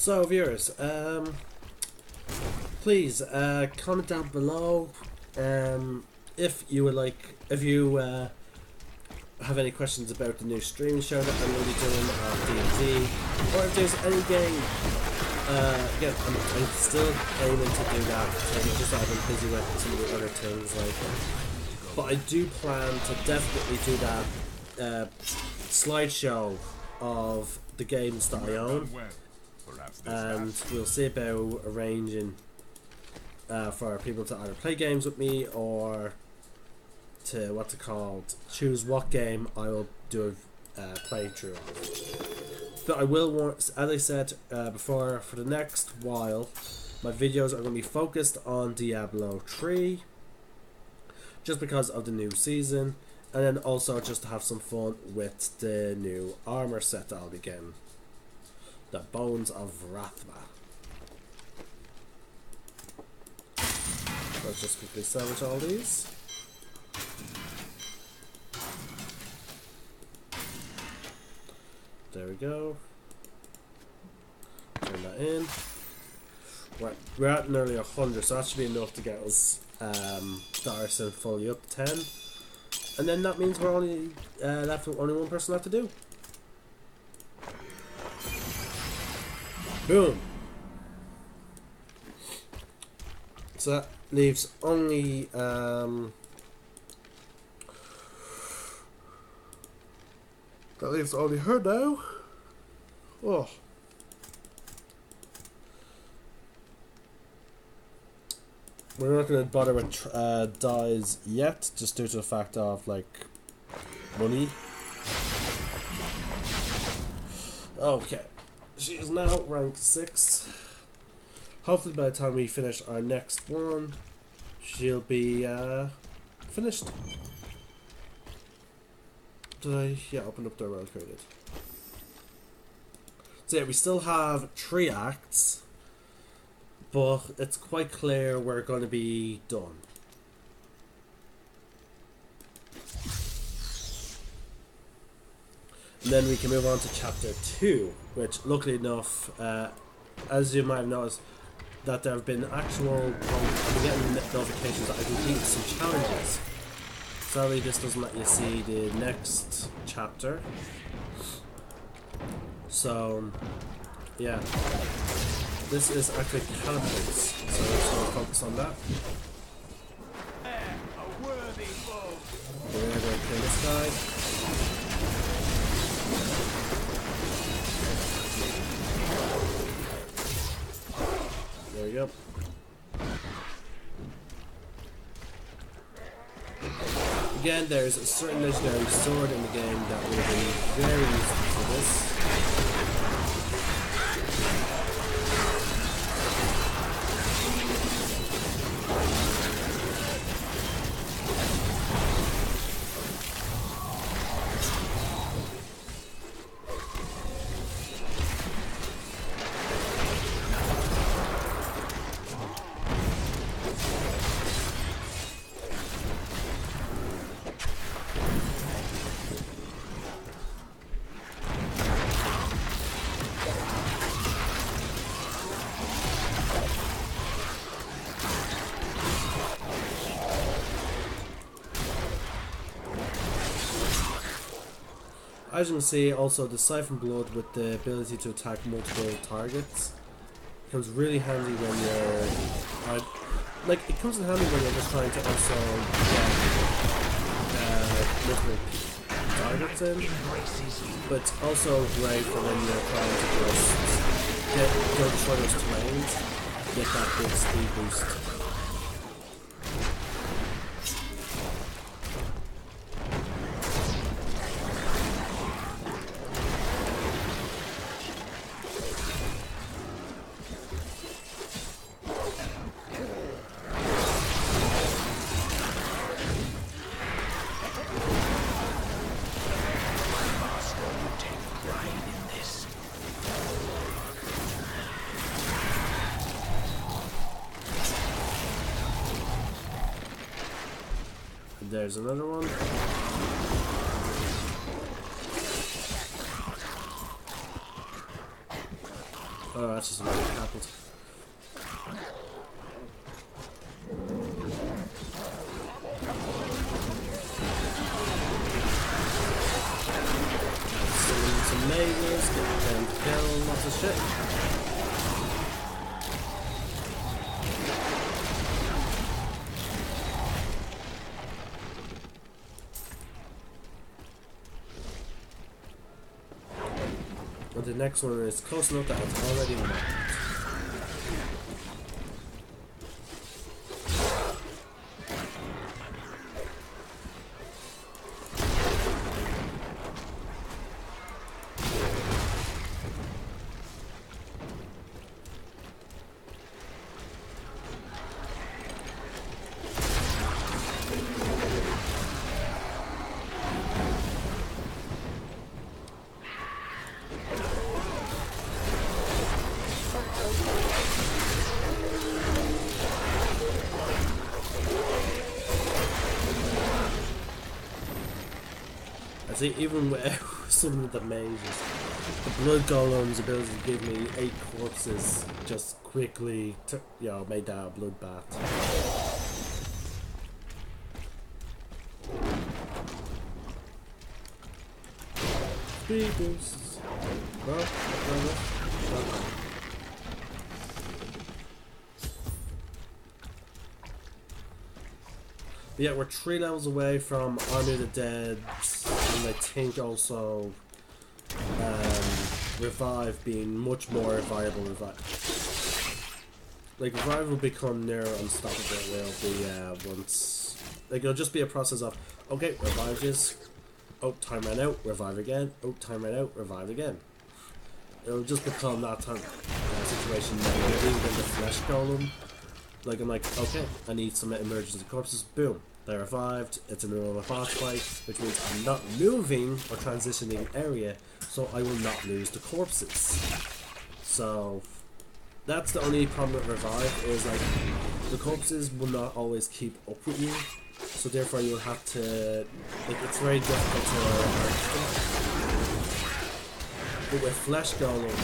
So viewers, please comment down below if you would like, if you have any questions about the new streaming show that I'm going to be doing on D&D, or if there's any game. Again, I'm still aiming to do that. I'm just I've been busy with some of the other things like. But I do plan to definitely do that slideshow of the games that I own. And we'll see about arranging for people to either play games with me or to what's it called, choose what game I will do a playthrough of. But I will want, as I said before, for the next while my videos are going to be focused on Diablo 3 just because of the new season, and then also just to have some fun with the new armor set that I'll be getting. The Bones of Rathma. Let's just quickly salvage all these. There we go. Turn that in. We're at nearly 100, so that should be enough to get us Darson fully up to 10. And then that means we're only left with only one person left to do. Boom! So that leaves only her now. Oh. We're not going to bother with dyes yet, just due to the fact of, like, money. Okay. She is now rank 6. Hopefully by the time we finish our next one, she'll be finished. Did I? Yeah, open up the well created. So yeah, we still have 3 acts, but it's quite clear we're going to be done. And then we can move on to chapter 2, which luckily enough, as you might have noticed, that there have been actual, I've been getting notifications that I completed some challenges. Sadly this doesn't let you see the next chapter. So, yeah. This is actually catapults, so let's go focus on that. We're going to kill this guy. There we go. Again, there's a certain legendary sword in the game that will be very useful for this. As you can see, also the Siphon Blood with the ability to attack multiple targets becomes really handy when you're like, it comes in handy when you're just trying to also get multiple targets in, but it's also great for when you're trying to just go through those terrains, get that big speed boost. There's another one. Oh, that's just another catapult. Some mazes, get them to kill, lots of shit. But the next one is close enough that it's already marked. See, even with some of the mages, the blood golem's ability to give me 8 corpses just quickly, made that a bloodbath. Speed boosts. No. But yeah, we're 3 levels away from Army of the Dead, and I think also Revive being much more viable. Like, Revive will become near unstoppable. It will be once, like, it'll just be a process of, okay, Revive is, oh, time ran out, revive again, oh, time ran out, revive again. It'll just become that situation that you're in the flesh golem. Like, I'm like, okay, I need some emergency corpses, boom, they revived, it's another boss fight, which means I'm not moving or transitioning area, so I will not lose the corpses. So, that's the only problem with Revive, is like, the corpses will not always keep up with you, so therefore you'll have to, like, it's very difficult to but with Flesh Golem,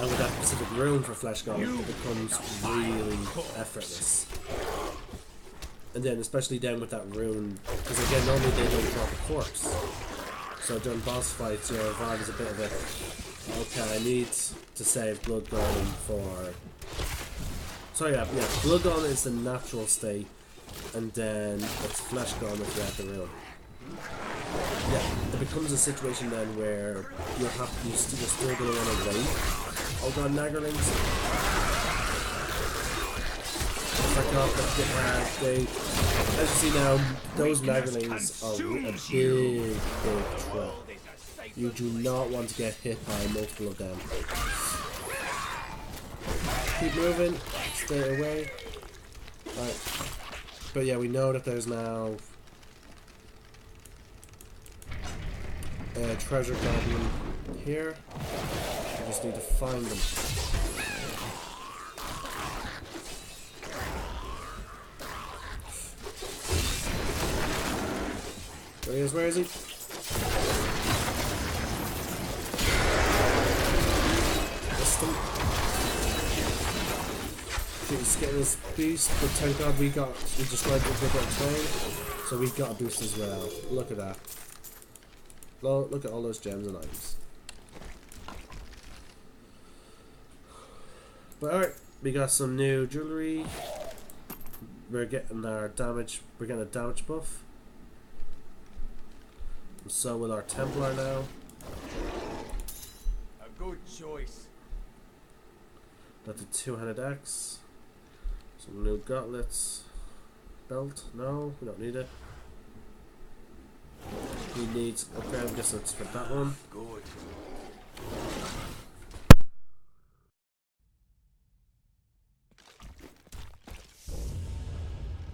and with that specific rune for Flesh Golem, it becomes really effortless. And then especially then with that rune, because again normally they don't drop a corpse. So during boss fights your revive is a bit of a, okay, I need to save Blood Golem for, sorry, yeah, Blood Golem is the natural state, and then it's Flesh Golem if you have the rune. Yeah, it becomes a situation then where you're still going to want to wait. Oh god, Naggerlings. As you see now, those Naggerlings are a big threat. You do not want to get hit by multiple of them. Keep moving, stay away. Right. But yeah, we know that there's now a treasure goblin here. We just need to find them. There he is, where is he? Missed him. He's getting this boost, but thank god we destroyed the bit of time, so we got a boost as well. Look at that. Look at all those gems and items. But alright, we got some new jewelry. We're getting our damage, we're getting a damage buff. And so will our Templar now. A good choice. Got the two-handed axe. Some new gauntlets. Belt? No, we don't need it. He needs upgrade, I guess that's for that one. Good.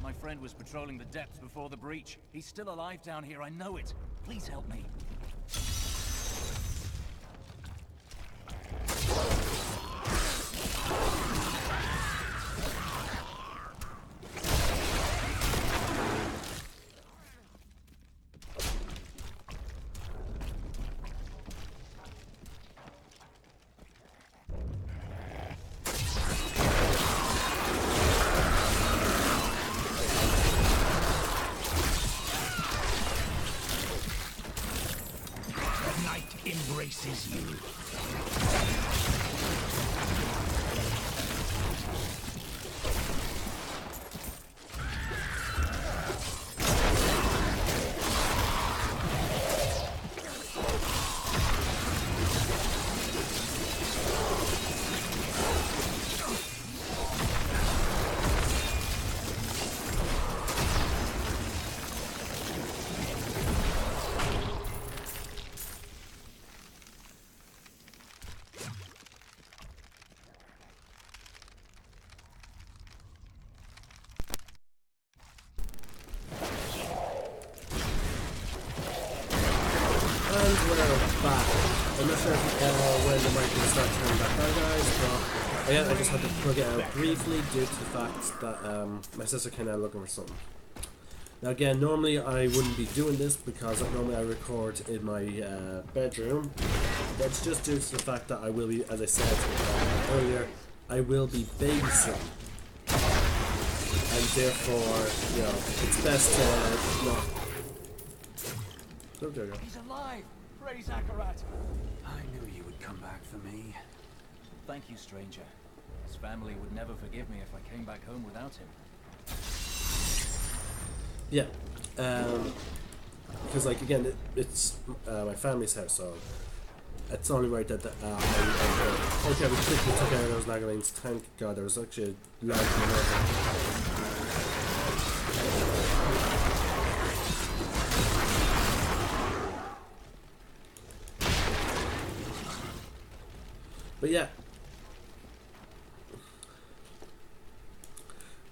My friend was patrolling the depths before the breach. He's still alive down here, I know it. Please help me. Embraces you. I'm not sure if when the mic can start turning back on, guys, but again, I just had to plug it out briefly due to the fact that my sister came out looking for something. Now again, normally I wouldn't be doing this because normally I record in my bedroom. That's just due to the fact that I will be, as I said earlier, I will be babysitting. And therefore, you know, it's best to not... Oh, there you go. He's alive! Praise Akarat! I knew you would come back for me. Thank you, stranger. His family would never forgive me if I came back home without him. Yeah. Because, like, again, it's my family's house, so it's only right that okay, we quickly took out those Nagalines. Thank God, there was actually a large amount. But yeah,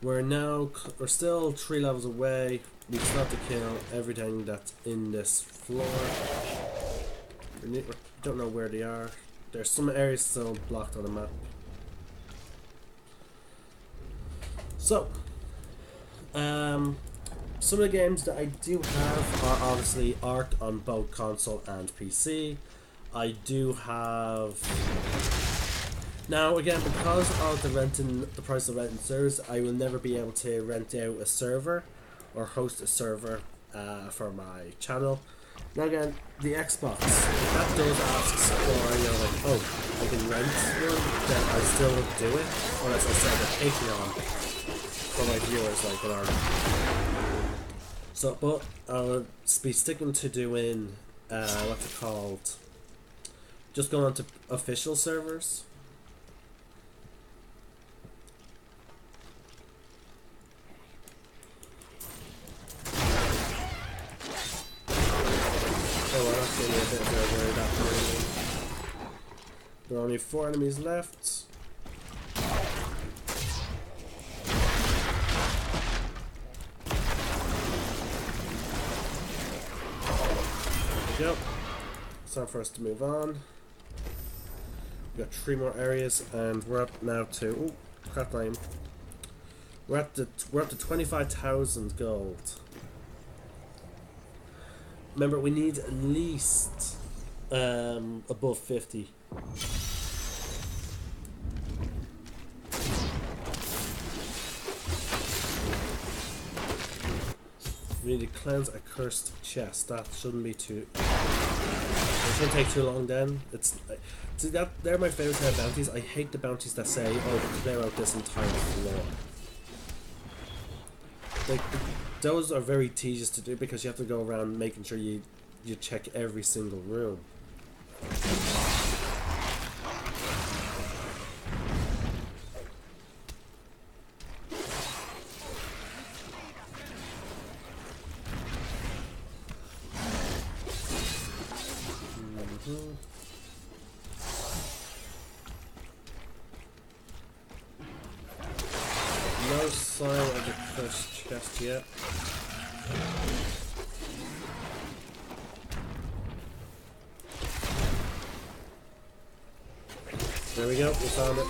we're still 3 levels away. We still have to kill everything that's in this floor. We don't know where they are. There's some areas still blocked on the map. So, some of the games that I do have are obviously Ark on both console and PC. I do have... Now again, because of the price of renting servers, I will never be able to rent out a server or host a server for my channel. Now again, the Xbox, that does ask for, you know, like, oh, I can rent one, then I still would do it, unless I set a Patreon for my viewers, like, so, but I'll be sticking to doing, what's it called, just going on to official servers. There are only 4 enemies left. There we go. It's time for us to move on. We've got 3 more areas, and we're up now to... Oh, crap time. We're up to 25,000 gold. Remember, we need at least above 50. We need to cleanse a cursed chest. That shouldn't be too... It shouldn't take too long then. It's... See, they're my favourite type of bounties. I hate the bounties that say, oh, clear out this entire floor. Like, those are very tedious to do because you have to go around making sure you check every single room. No sign of the first chest yet. There we go, we found it.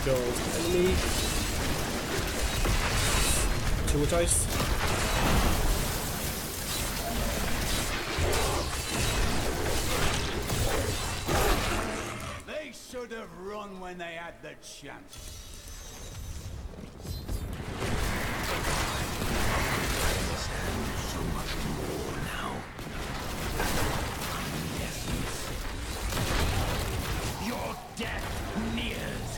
Gold enemy. Too much ice. They should have run when they had the chance. So much more now. Your death nears.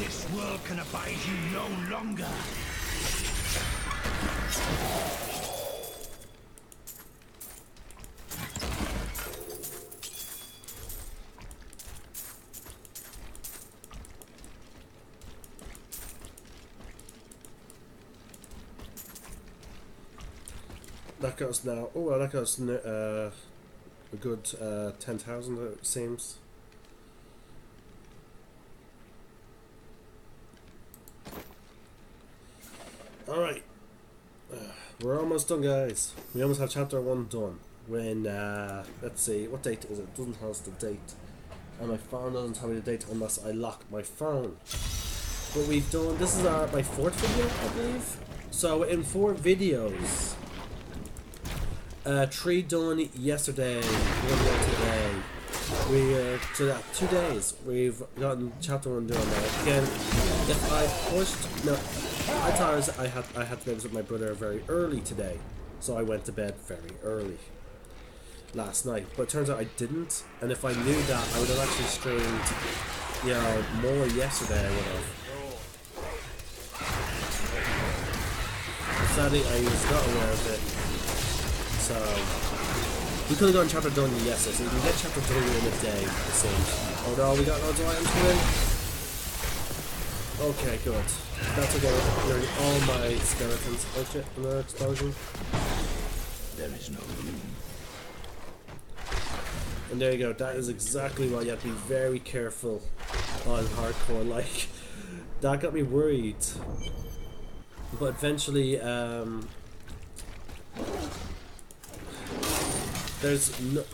This world can abide you no longer. that goes now. Oh well, that goes a good 10,000 it seems. All right, we're almost done, guys. We almost have chapter 1 done. When let's see, what date is it? It doesn't tell us the date, and my phone doesn't tell me the date unless I lock my phone. But we've done. This is my 4th video, I believe. So in 4 videos, 3 done yesterday, 1 done today. So that 2 days we've gotten chapter 1 done now. Again, if I pushed, no, I thought I had to visit my brother very early today, so I went to bed very early last night. But it turns out I didn't, and if I knew that, I would have actually streamed, you know, more yesterday. I would have. Sadly, I was not aware of it, so we could have gotten chapter done yesterday. So you can get chapter 3 in a day, it seems. Oh no, we got loads of items coming in. Okay, good. That's okay. Nearly all my skeletons. Oh shit! Another explosion. There is no room. And there you go. That is exactly why you have to be very careful on hardcore. Like, that got me worried. But eventually, there's no.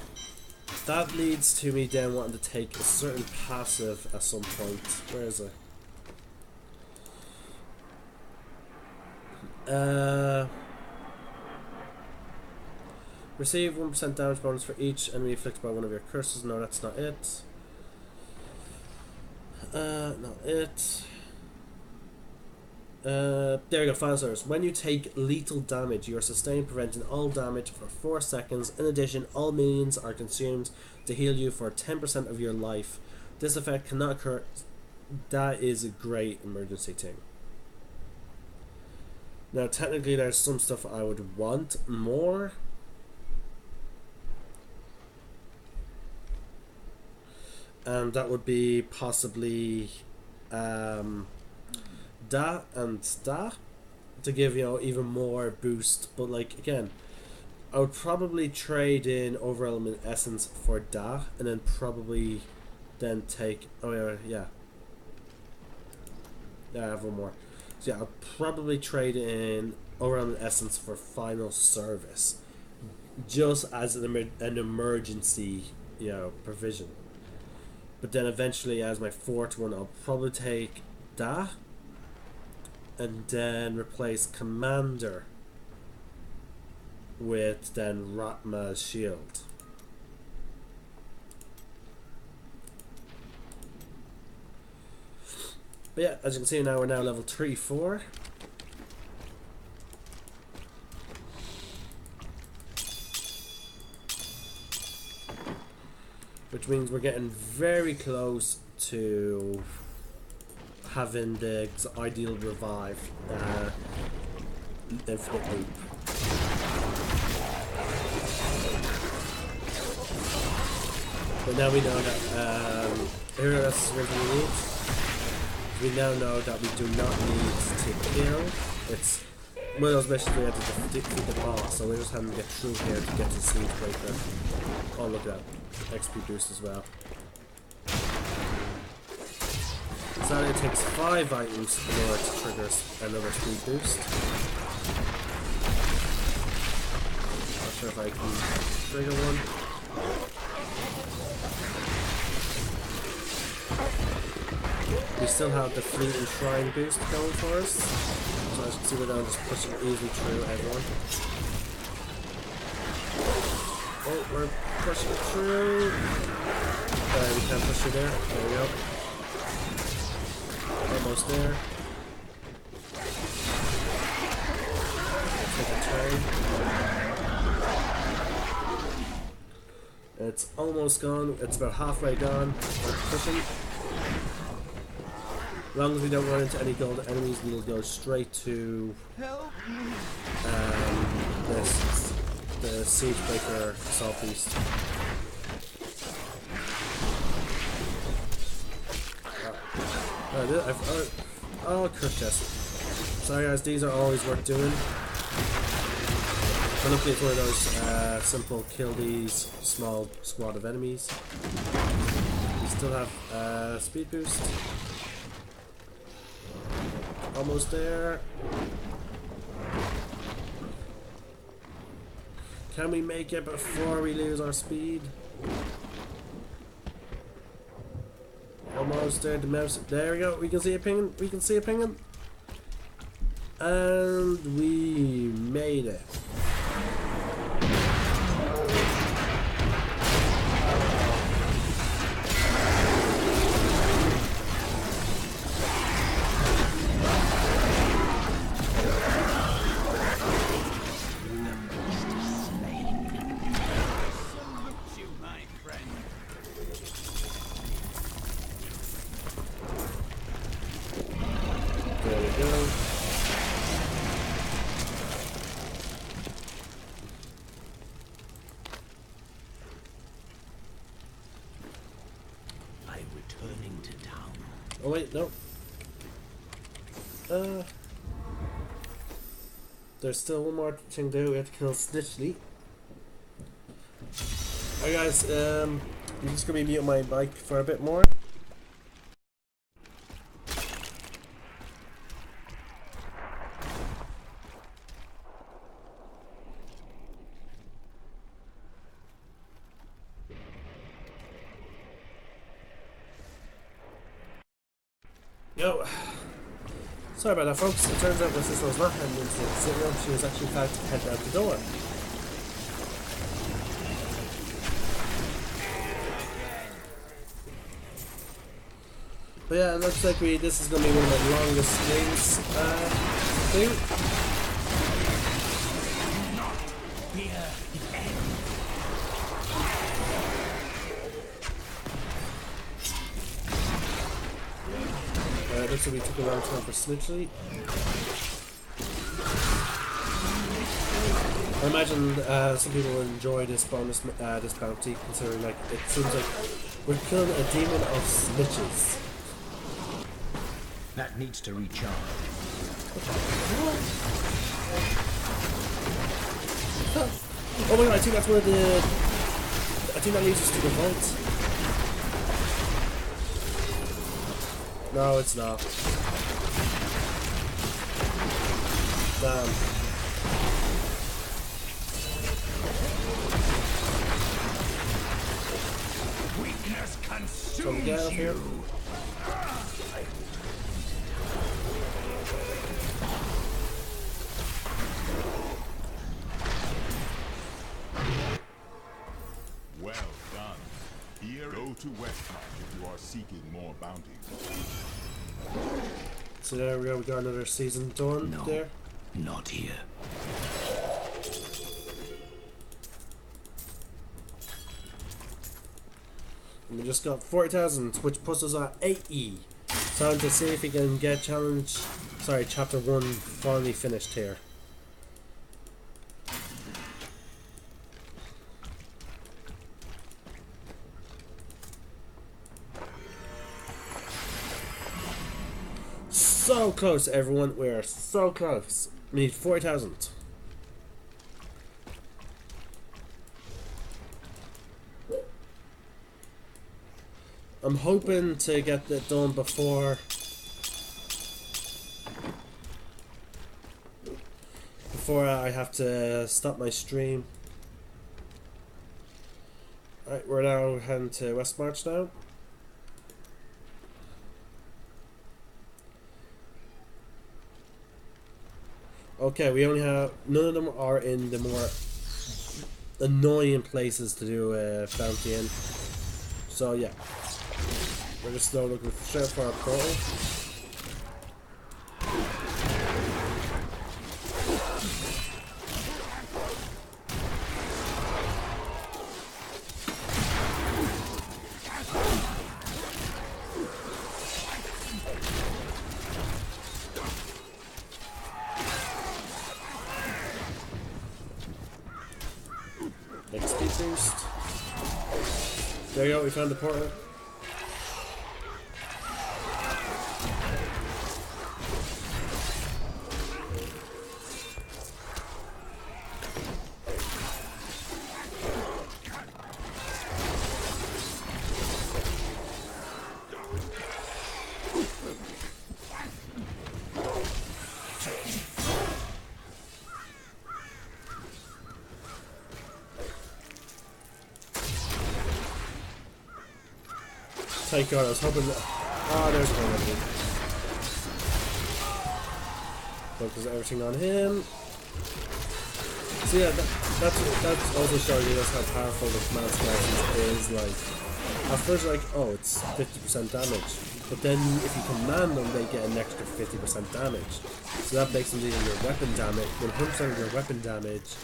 That leads to me then wanting to take a certain passive at some point. Where is it? Receive 1% damage bonus for each enemy afflicted by one of your curses. No, that's not it. Not it. There you go, final service. When you take lethal damage, you are sustained, preventing all damage for 4 seconds. In addition, all minions are consumed to heal you for 10% of your life. This effect cannot occur. That is a great emergency thing. Now, technically, there's some stuff I would want more. And that would be possibly that and that to give, you know, even more boost. But like, again, I would probably trade in Overelement Essence for that, and then probably then take, oh yeah, I have one more. So yeah, I'll probably trade in Overelement Essence for Final Service, just as an emergency, you know, provision. But then eventually, as my 4th one, I'll probably take that, and then replace Commander with then Ratma's Shield. But yeah, as you can see now, we're now level 34. Which means we're getting very close to having the ideal revive, infinite loop. But now we know that here else is what we need. We now know that we do not need to kill. It's one of those missions we have to defeat the boss, so we're just having to get through here to get to Siege Breaker. Oh, look at that. XP boost as well. So it takes 5 items in order to trigger another speed boost. Not sure if I can trigger one. We still have the Fleet and Shrine boost going for us. So as you can see, we're now just pushing easily through everyone. Oh, we're pushing through. We can't push through there. There we go. Almost there. Take a turn. It's almost gone. It's about halfway gone. We're pushing. As long as we don't run into any gold enemies, we'll go straight to the Siege Breaker Assault Beast. Oh, Kirk chest. Sorry guys, these are always worth doing. But luckily it's one of those simple kill these small squad of enemies. We still have speed boost. Almost there. Can we make it before we lose our speed? Almost there. The mouse. There we go. We can see it pinging. We can see it pinging. And we made it. There we go. I'm returning to town. Oh wait, no. There's still one more thing to do. We have to kill Snitchley. Alright guys, I'm just gonna be muting my mic for a bit more. Yo, sorry about that, folks. It turns out my sister was not heading into the city. She was actually in fact heading out the door. But yeah, it looks like this is going to be one of my longest things. Looks like we took a long time for Snitchley. I imagine some people will enjoy this bonus, this bounty, considering like it seems like we're killing a demon of snitches. That needs to recharge. Oh my god! I think that's where the. I think that leads us to the vault. No, it's not. Damn. Weakness Can we get out of here? Well done. Here, go to Westmark if you are seeking more bounties. So there we go, we got another season done there. Not here. And we just got 40,000, which puts us at 80. Time to see if we can get chapter 1 finally finished here. So close, everyone. We are so close. We need 40,000. I'm hoping to get that done before I have to stop my stream. Alright, we're now heading to West March now. Okay, we only have, none of them are in the more annoying places to do a bounty in. So yeah, we're just now looking straight for our portal. XP boost. There you go, we found the portal. Thank God, I was hoping that... Oh, there's one of them. Focus everything on him. So yeah, that's also showing you just how powerful the command skeleton is. Like, at first like, oh, it's 50% damage. But then if you command them, they get an extra 50% damage. So that makes them dealing your weapon damage, 100% of your weapon damage,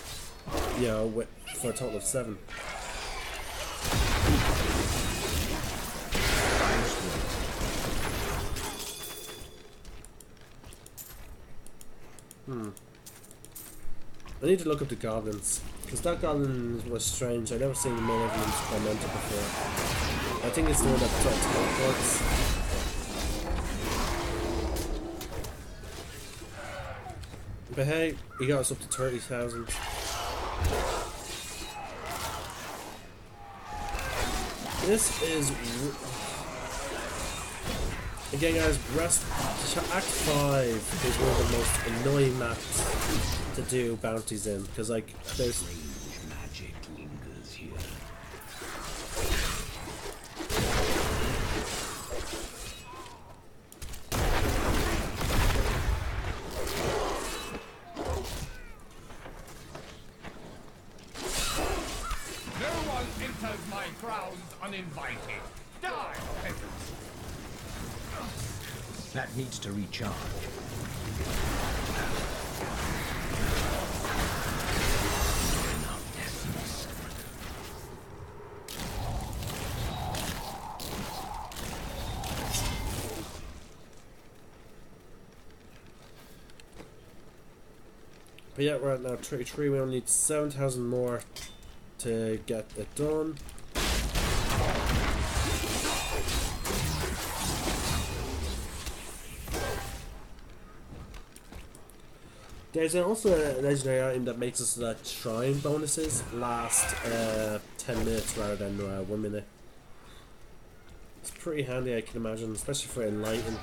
you know, for a total of 7. I need to look up the goblins, because that goblin was strange. I've never seen the malevolent tormentor before. I think it's the one that teleports. But hey, he got us up to 30,000. This is... Again guys, Act 5 is one of the most annoying maps to do bounties in, because like, there's... Magic lingers here. No one enters my grounds uninvited. Die, peasants! That needs to recharge. But yeah, we're at now 33. We only need 7,000 more to get it done. There's also a legendary item that makes us so that shrine bonuses last 10 minutes rather than 1 minute. It's pretty handy, I can imagine, especially for enlightened.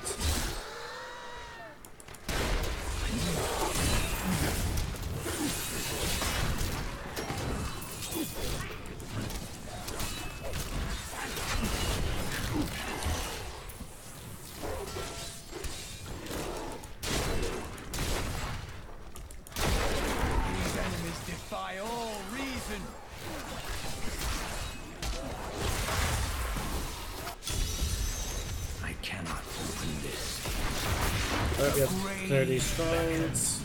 Defy all reason. I cannot open this. Alright, we have 30 shrines.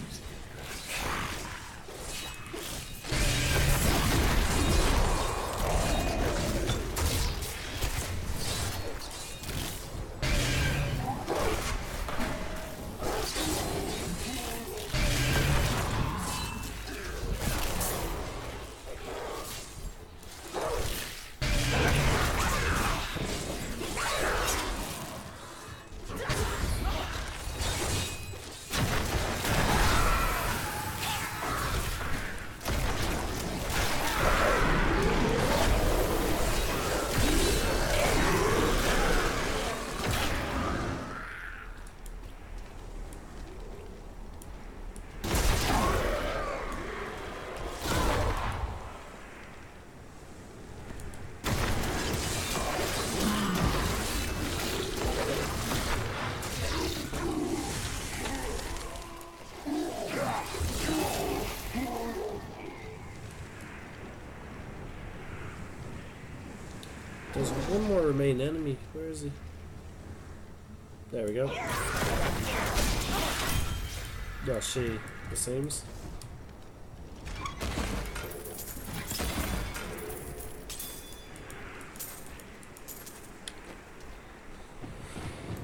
There's one more remaining enemy. Where is he? There we go. Yeah, she. It seems.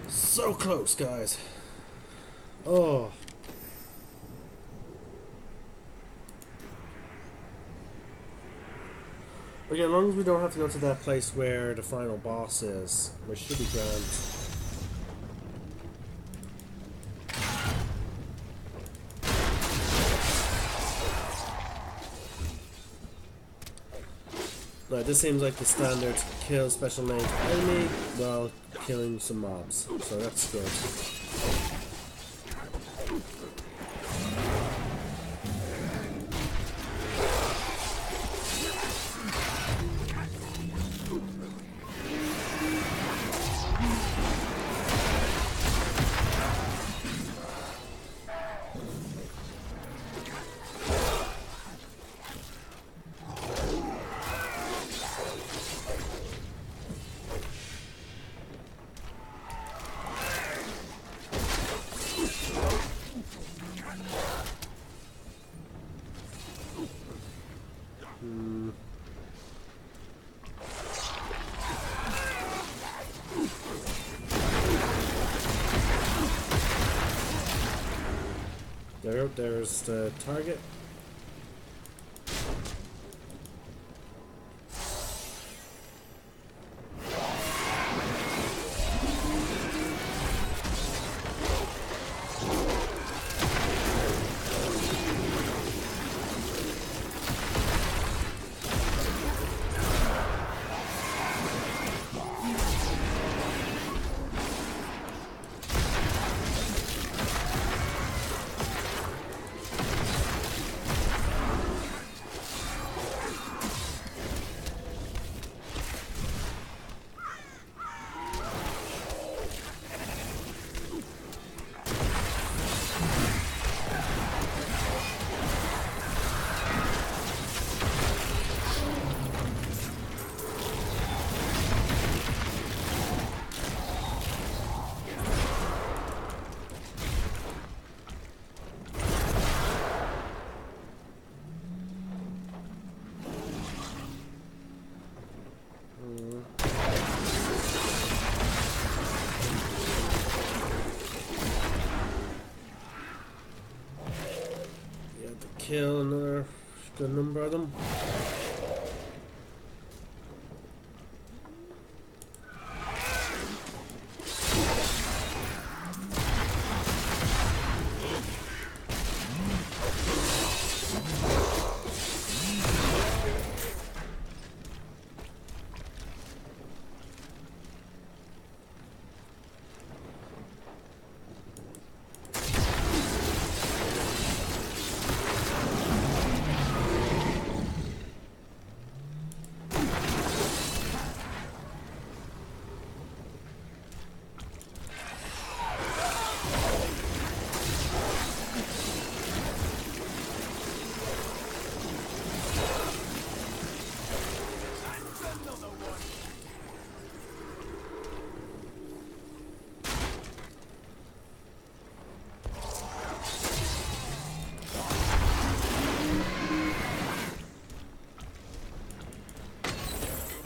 So close, guys. Oh. Okay, as long as we don't have to go to that place where the final boss is, we should be grand. Now, this seems like the standard kill special named enemy. Well, killing some mobs, so that's good. There's the target. Kill another good number of them.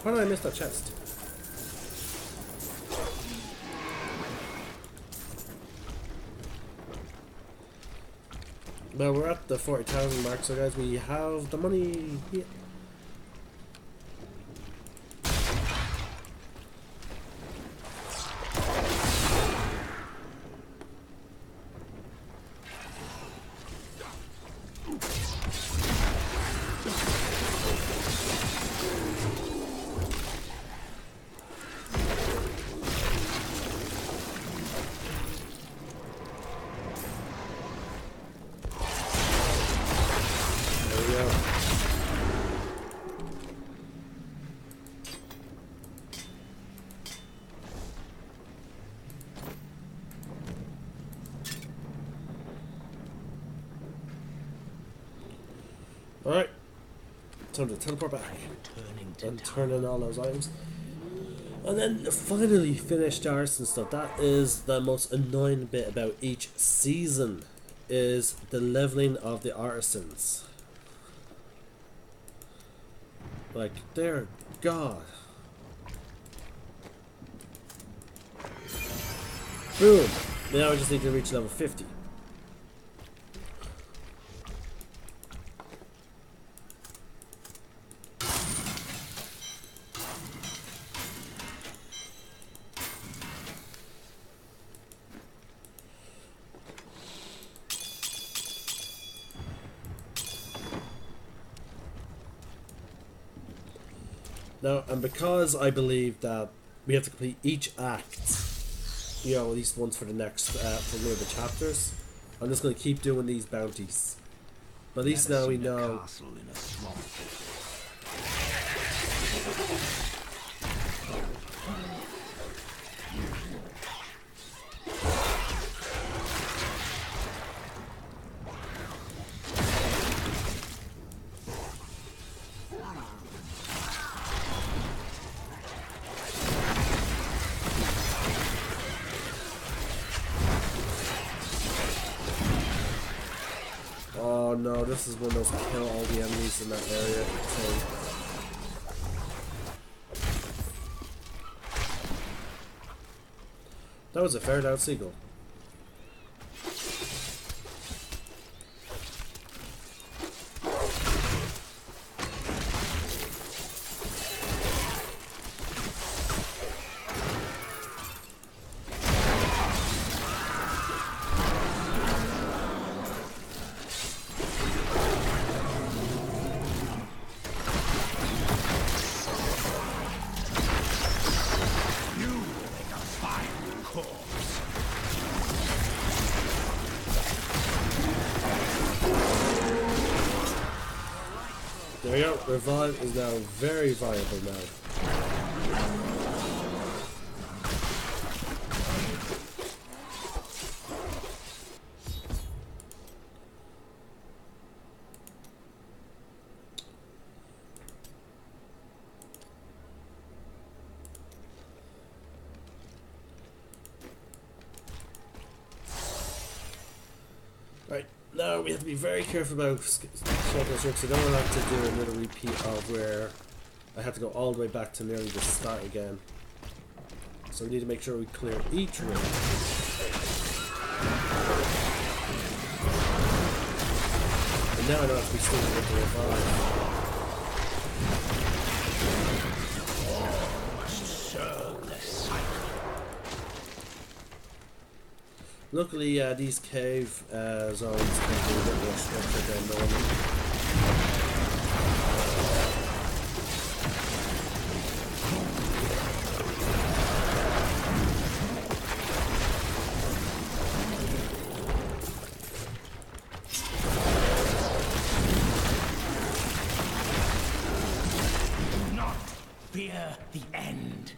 How did I miss that chest? Well, we're at the 40,000 mark, so guys, we have the money. Yeah. Alright, time to teleport back and turn in all those items. And then finally finish the arts and stuff. That is the most annoying bit about each season, is the leveling of the artisans. Like, dear God. Boom! Now I just need to reach level 50. Now, and because I believe that we have to complete each act, you know, at least once for the next for one of the chapters. I'm just going to keep doing these bounties, but at least now we know. Castle in a swamp. Oh no, this is one of those kill all the enemies in that area thing. That was a fair down seagull. There we go, revive is now very viable now. Right, now we have to be very careful about shotgun strokes. I don't want to have to do another repeat of where I had to go all the way back to nearly the start again. So we need to make sure we clear each room. And now I don't have to be sticking with the revive. Luckily, these cave zones can be a bit more structured than normal. Do not fear the end.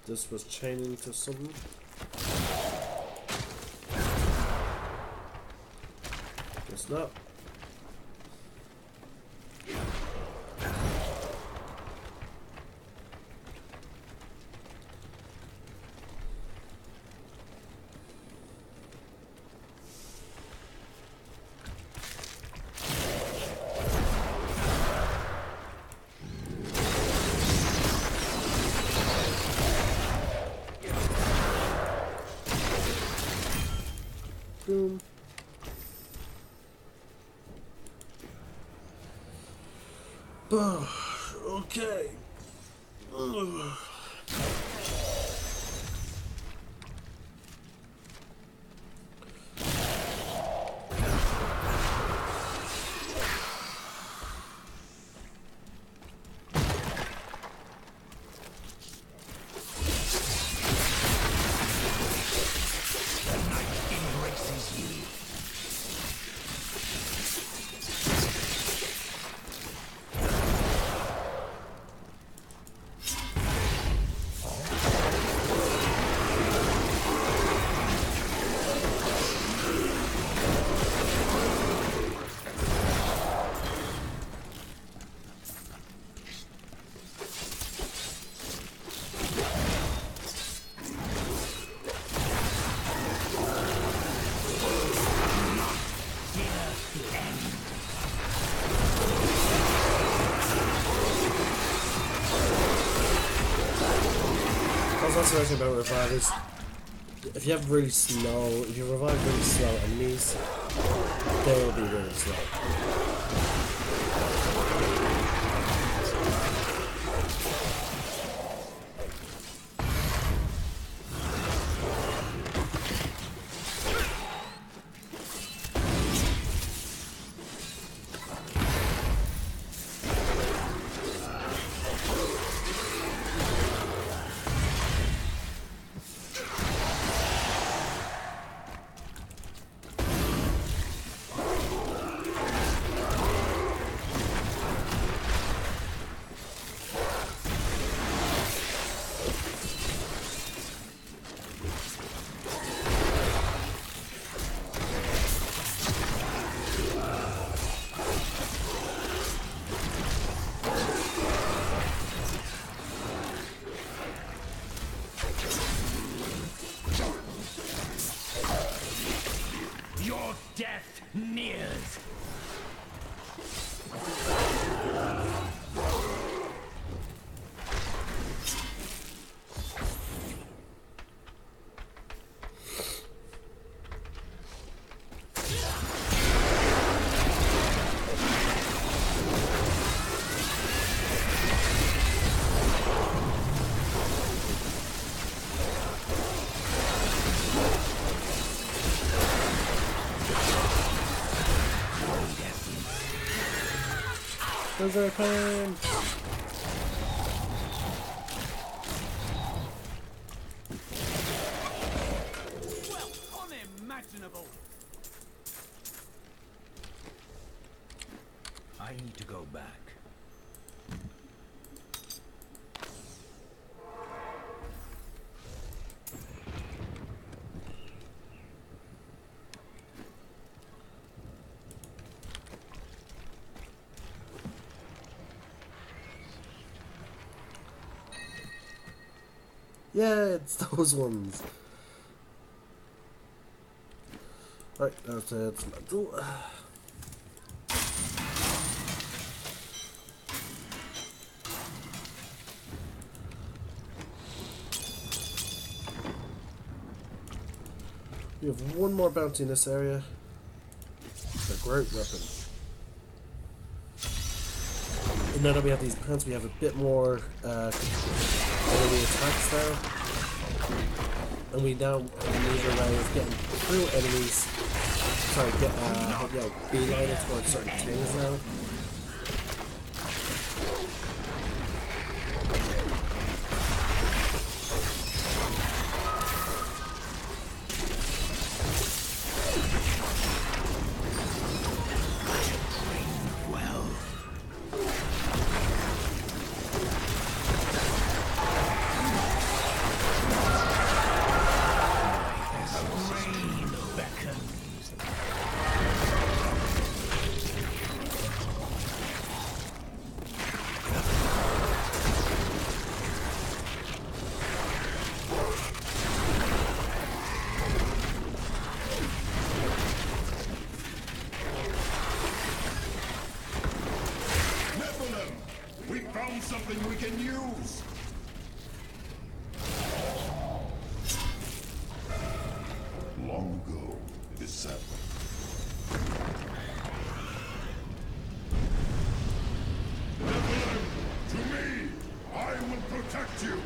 This was chaining to something. Guess not. Boom. Okay. That's the thing about revivers. If you have really slow, if you revive really slow enemies, they will be really slow. Scissor punch! Well, unimaginable. I need to go back. Yeah, it's those ones. Right, that's it. We have one more bounty in this area. The great weapon. And now that we have these pants, we have a bit more enemy attacks now. And we now need a way of getting through enemies. Sorry, beeline it towards certain things now. Something we can use! Long ago, this sapling. Nephilim, to me! I will protect you!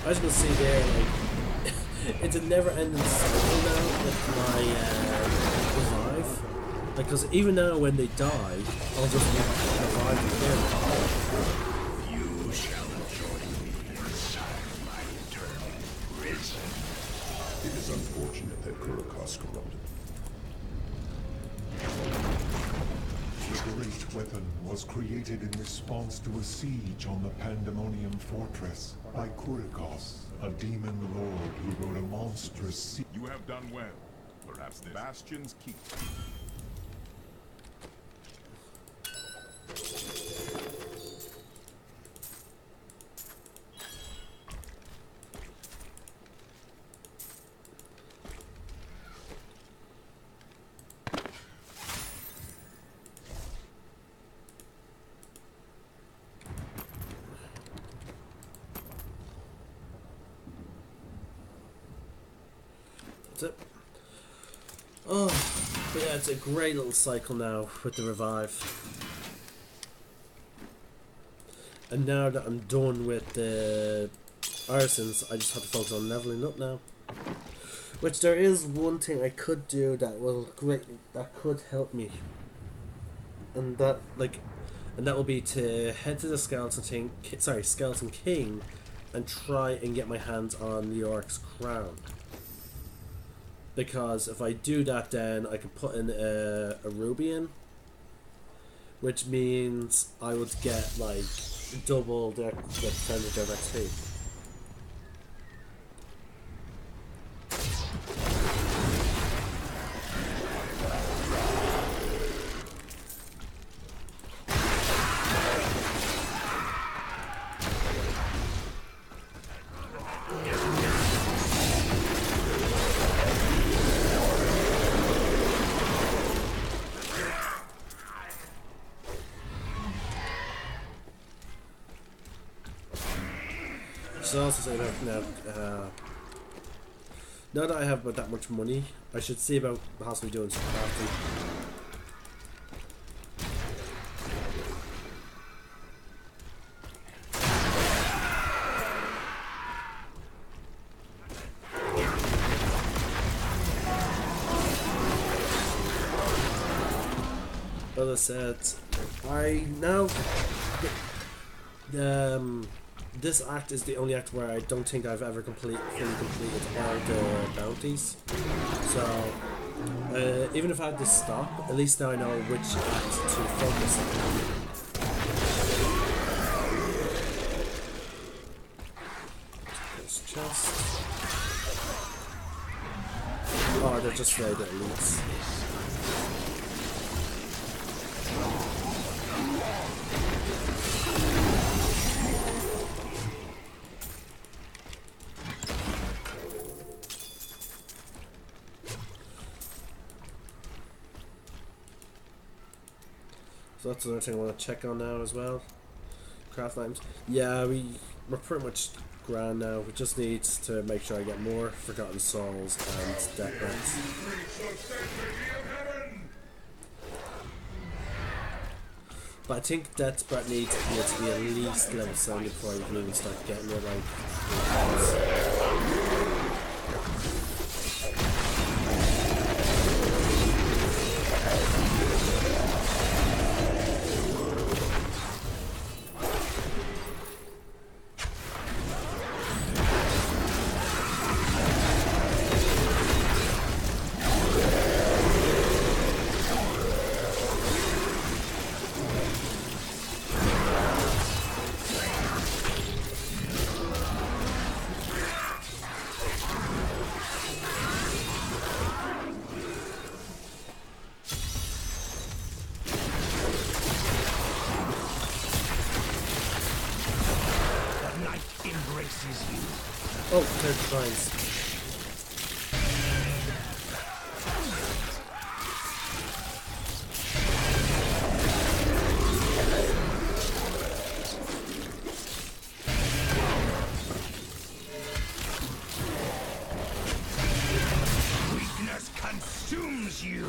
As you can see there, like, it's a never-ending cycle now with my revive. Like, because even now when they die, I'll just revive again. You shall join me inside my eternal prison. It is unfortunate that Kurokos corrupted. The great weapon was created in response to a siege on the Pandemonium Fortress by Kurokos, a demon lord who wrote a monstrous siege. You have done well. Perhaps the Bastion's keep. that's it. Oh, but yeah, it's a great little cycle now with the revive. And now that I'm done with the artisans, I just have to focus on leveling up now. Which there is one thing I could do that could help me. And that will be to head to the Skeleton King and try and get my hands on New York's crown. Because if I do that, then I can put in a ruby in, which means I would get like double the percentage of XP. So also say that now that I have about that much money, I should see about possibly doing some crafting. As I said, I now this act is the only act where I don't think I've ever fully completed all the bounties. So even if I had to stop, at least now I know which act to focus on. This chest. Oh, they're just the elites. So that's another thing I want to check on now as well. Craft items. Yeah, we're pretty much grand now. We just need to make sure I get more Forgotten Souls and Death Rats. But I think Death Brat needs to be at least level 70 before you can even start getting it, like. Oh, third shrines. Weakness consumes you.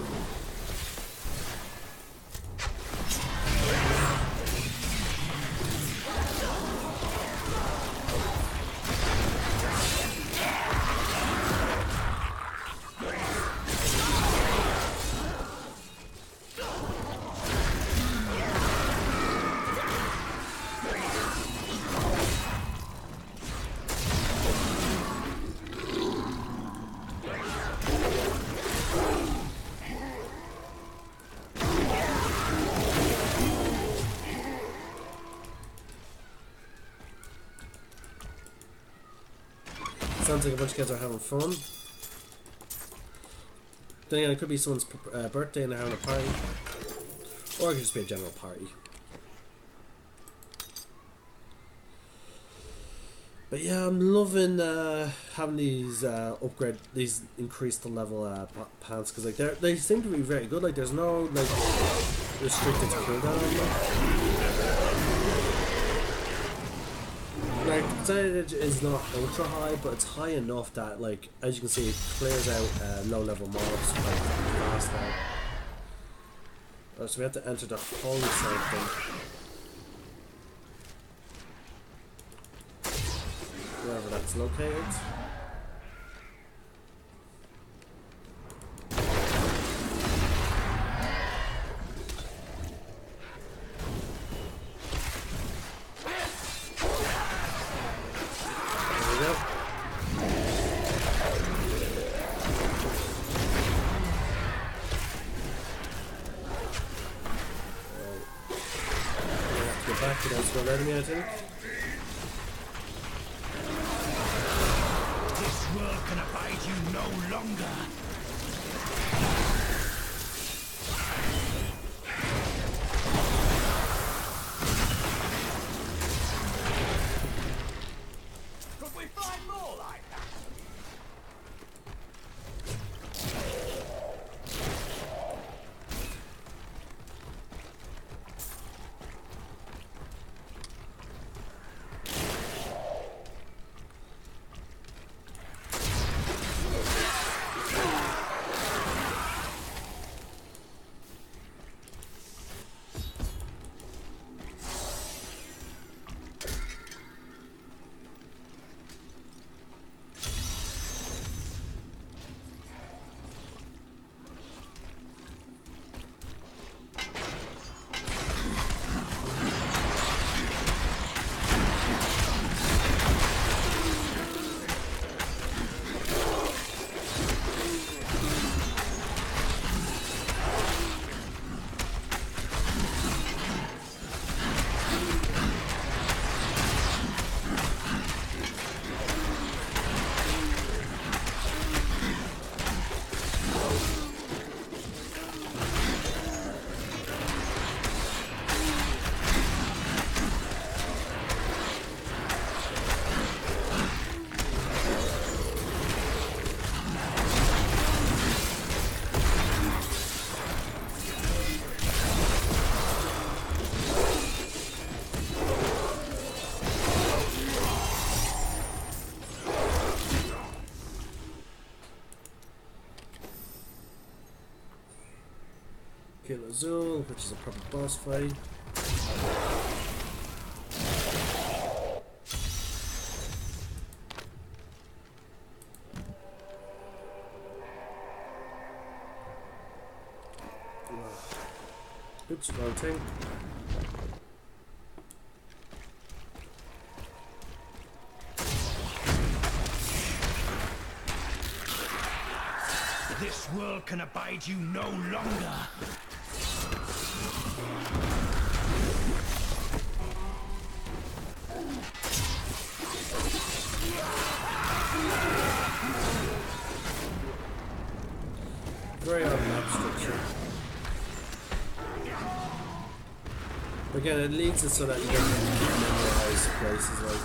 Sounds like a bunch of kids are having fun. Then again, it could be someone's birthday and they're having a party. Or it could just be a general party. But yeah, I'm loving having these these increased level pants, because like they seem to be very good. Like there's no like restricted cooldown on them. Like percentage is not ultra high, but it's high enough that, like, as you can see, it clears out low level mobs quite fast now. Alright, so we have to enter the holy sanctum. Wherever that's located. Back to that small enemy, I think. This world can abide you no longer. Could we find more like that? Kill Azul, which is a proper boss fight. Oops, wrong thing. This world can abide you no longer. Very odd map structure. But again, it leads it so that you don't memorize places like.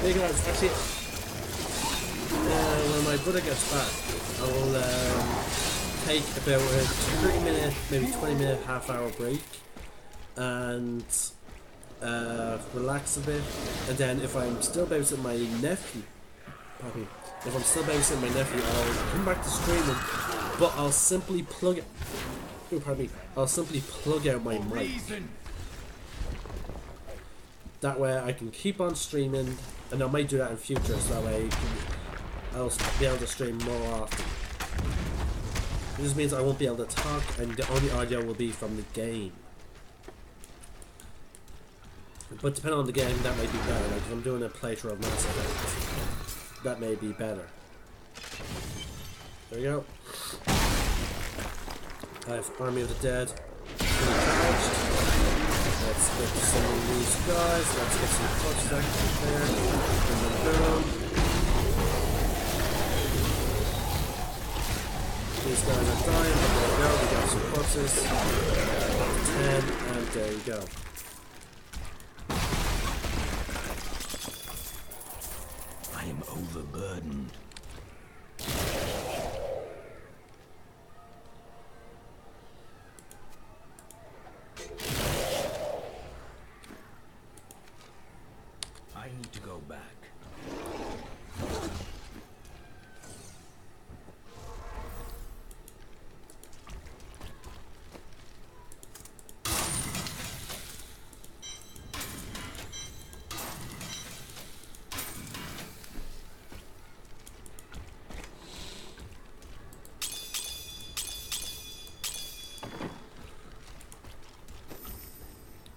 Hey guys, actually, when my brother gets back, I will take about a 30-minute, maybe 20-minute, half-hour break, and relax a bit. And then, if I'm still babysitting my nephew, I'll come back to streaming, but I'll simply plug it. I'll simply plug out my mic. That way, I can keep on streaming. And I might do that in future, so that way I'll be able to stream more often. This means I won't be able to talk, and the only audio will be from the game. But depending on the game, that might be better. Like if I'm doing a playthrough of Mass Effect, that may be better. There we go. I have Army of the Dead fully charged. Let's get some of these guys. Let's get some clutch actions there. And then boom. These guys are dying, but there we go. We got some corpses. 10, and there you go. I am overburdened. I need to go back.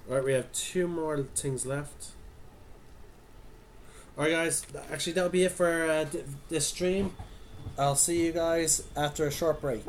Alright, we have 2 more things left. Alright guys, actually that'll be it for this stream. I'll see you guys after a short break.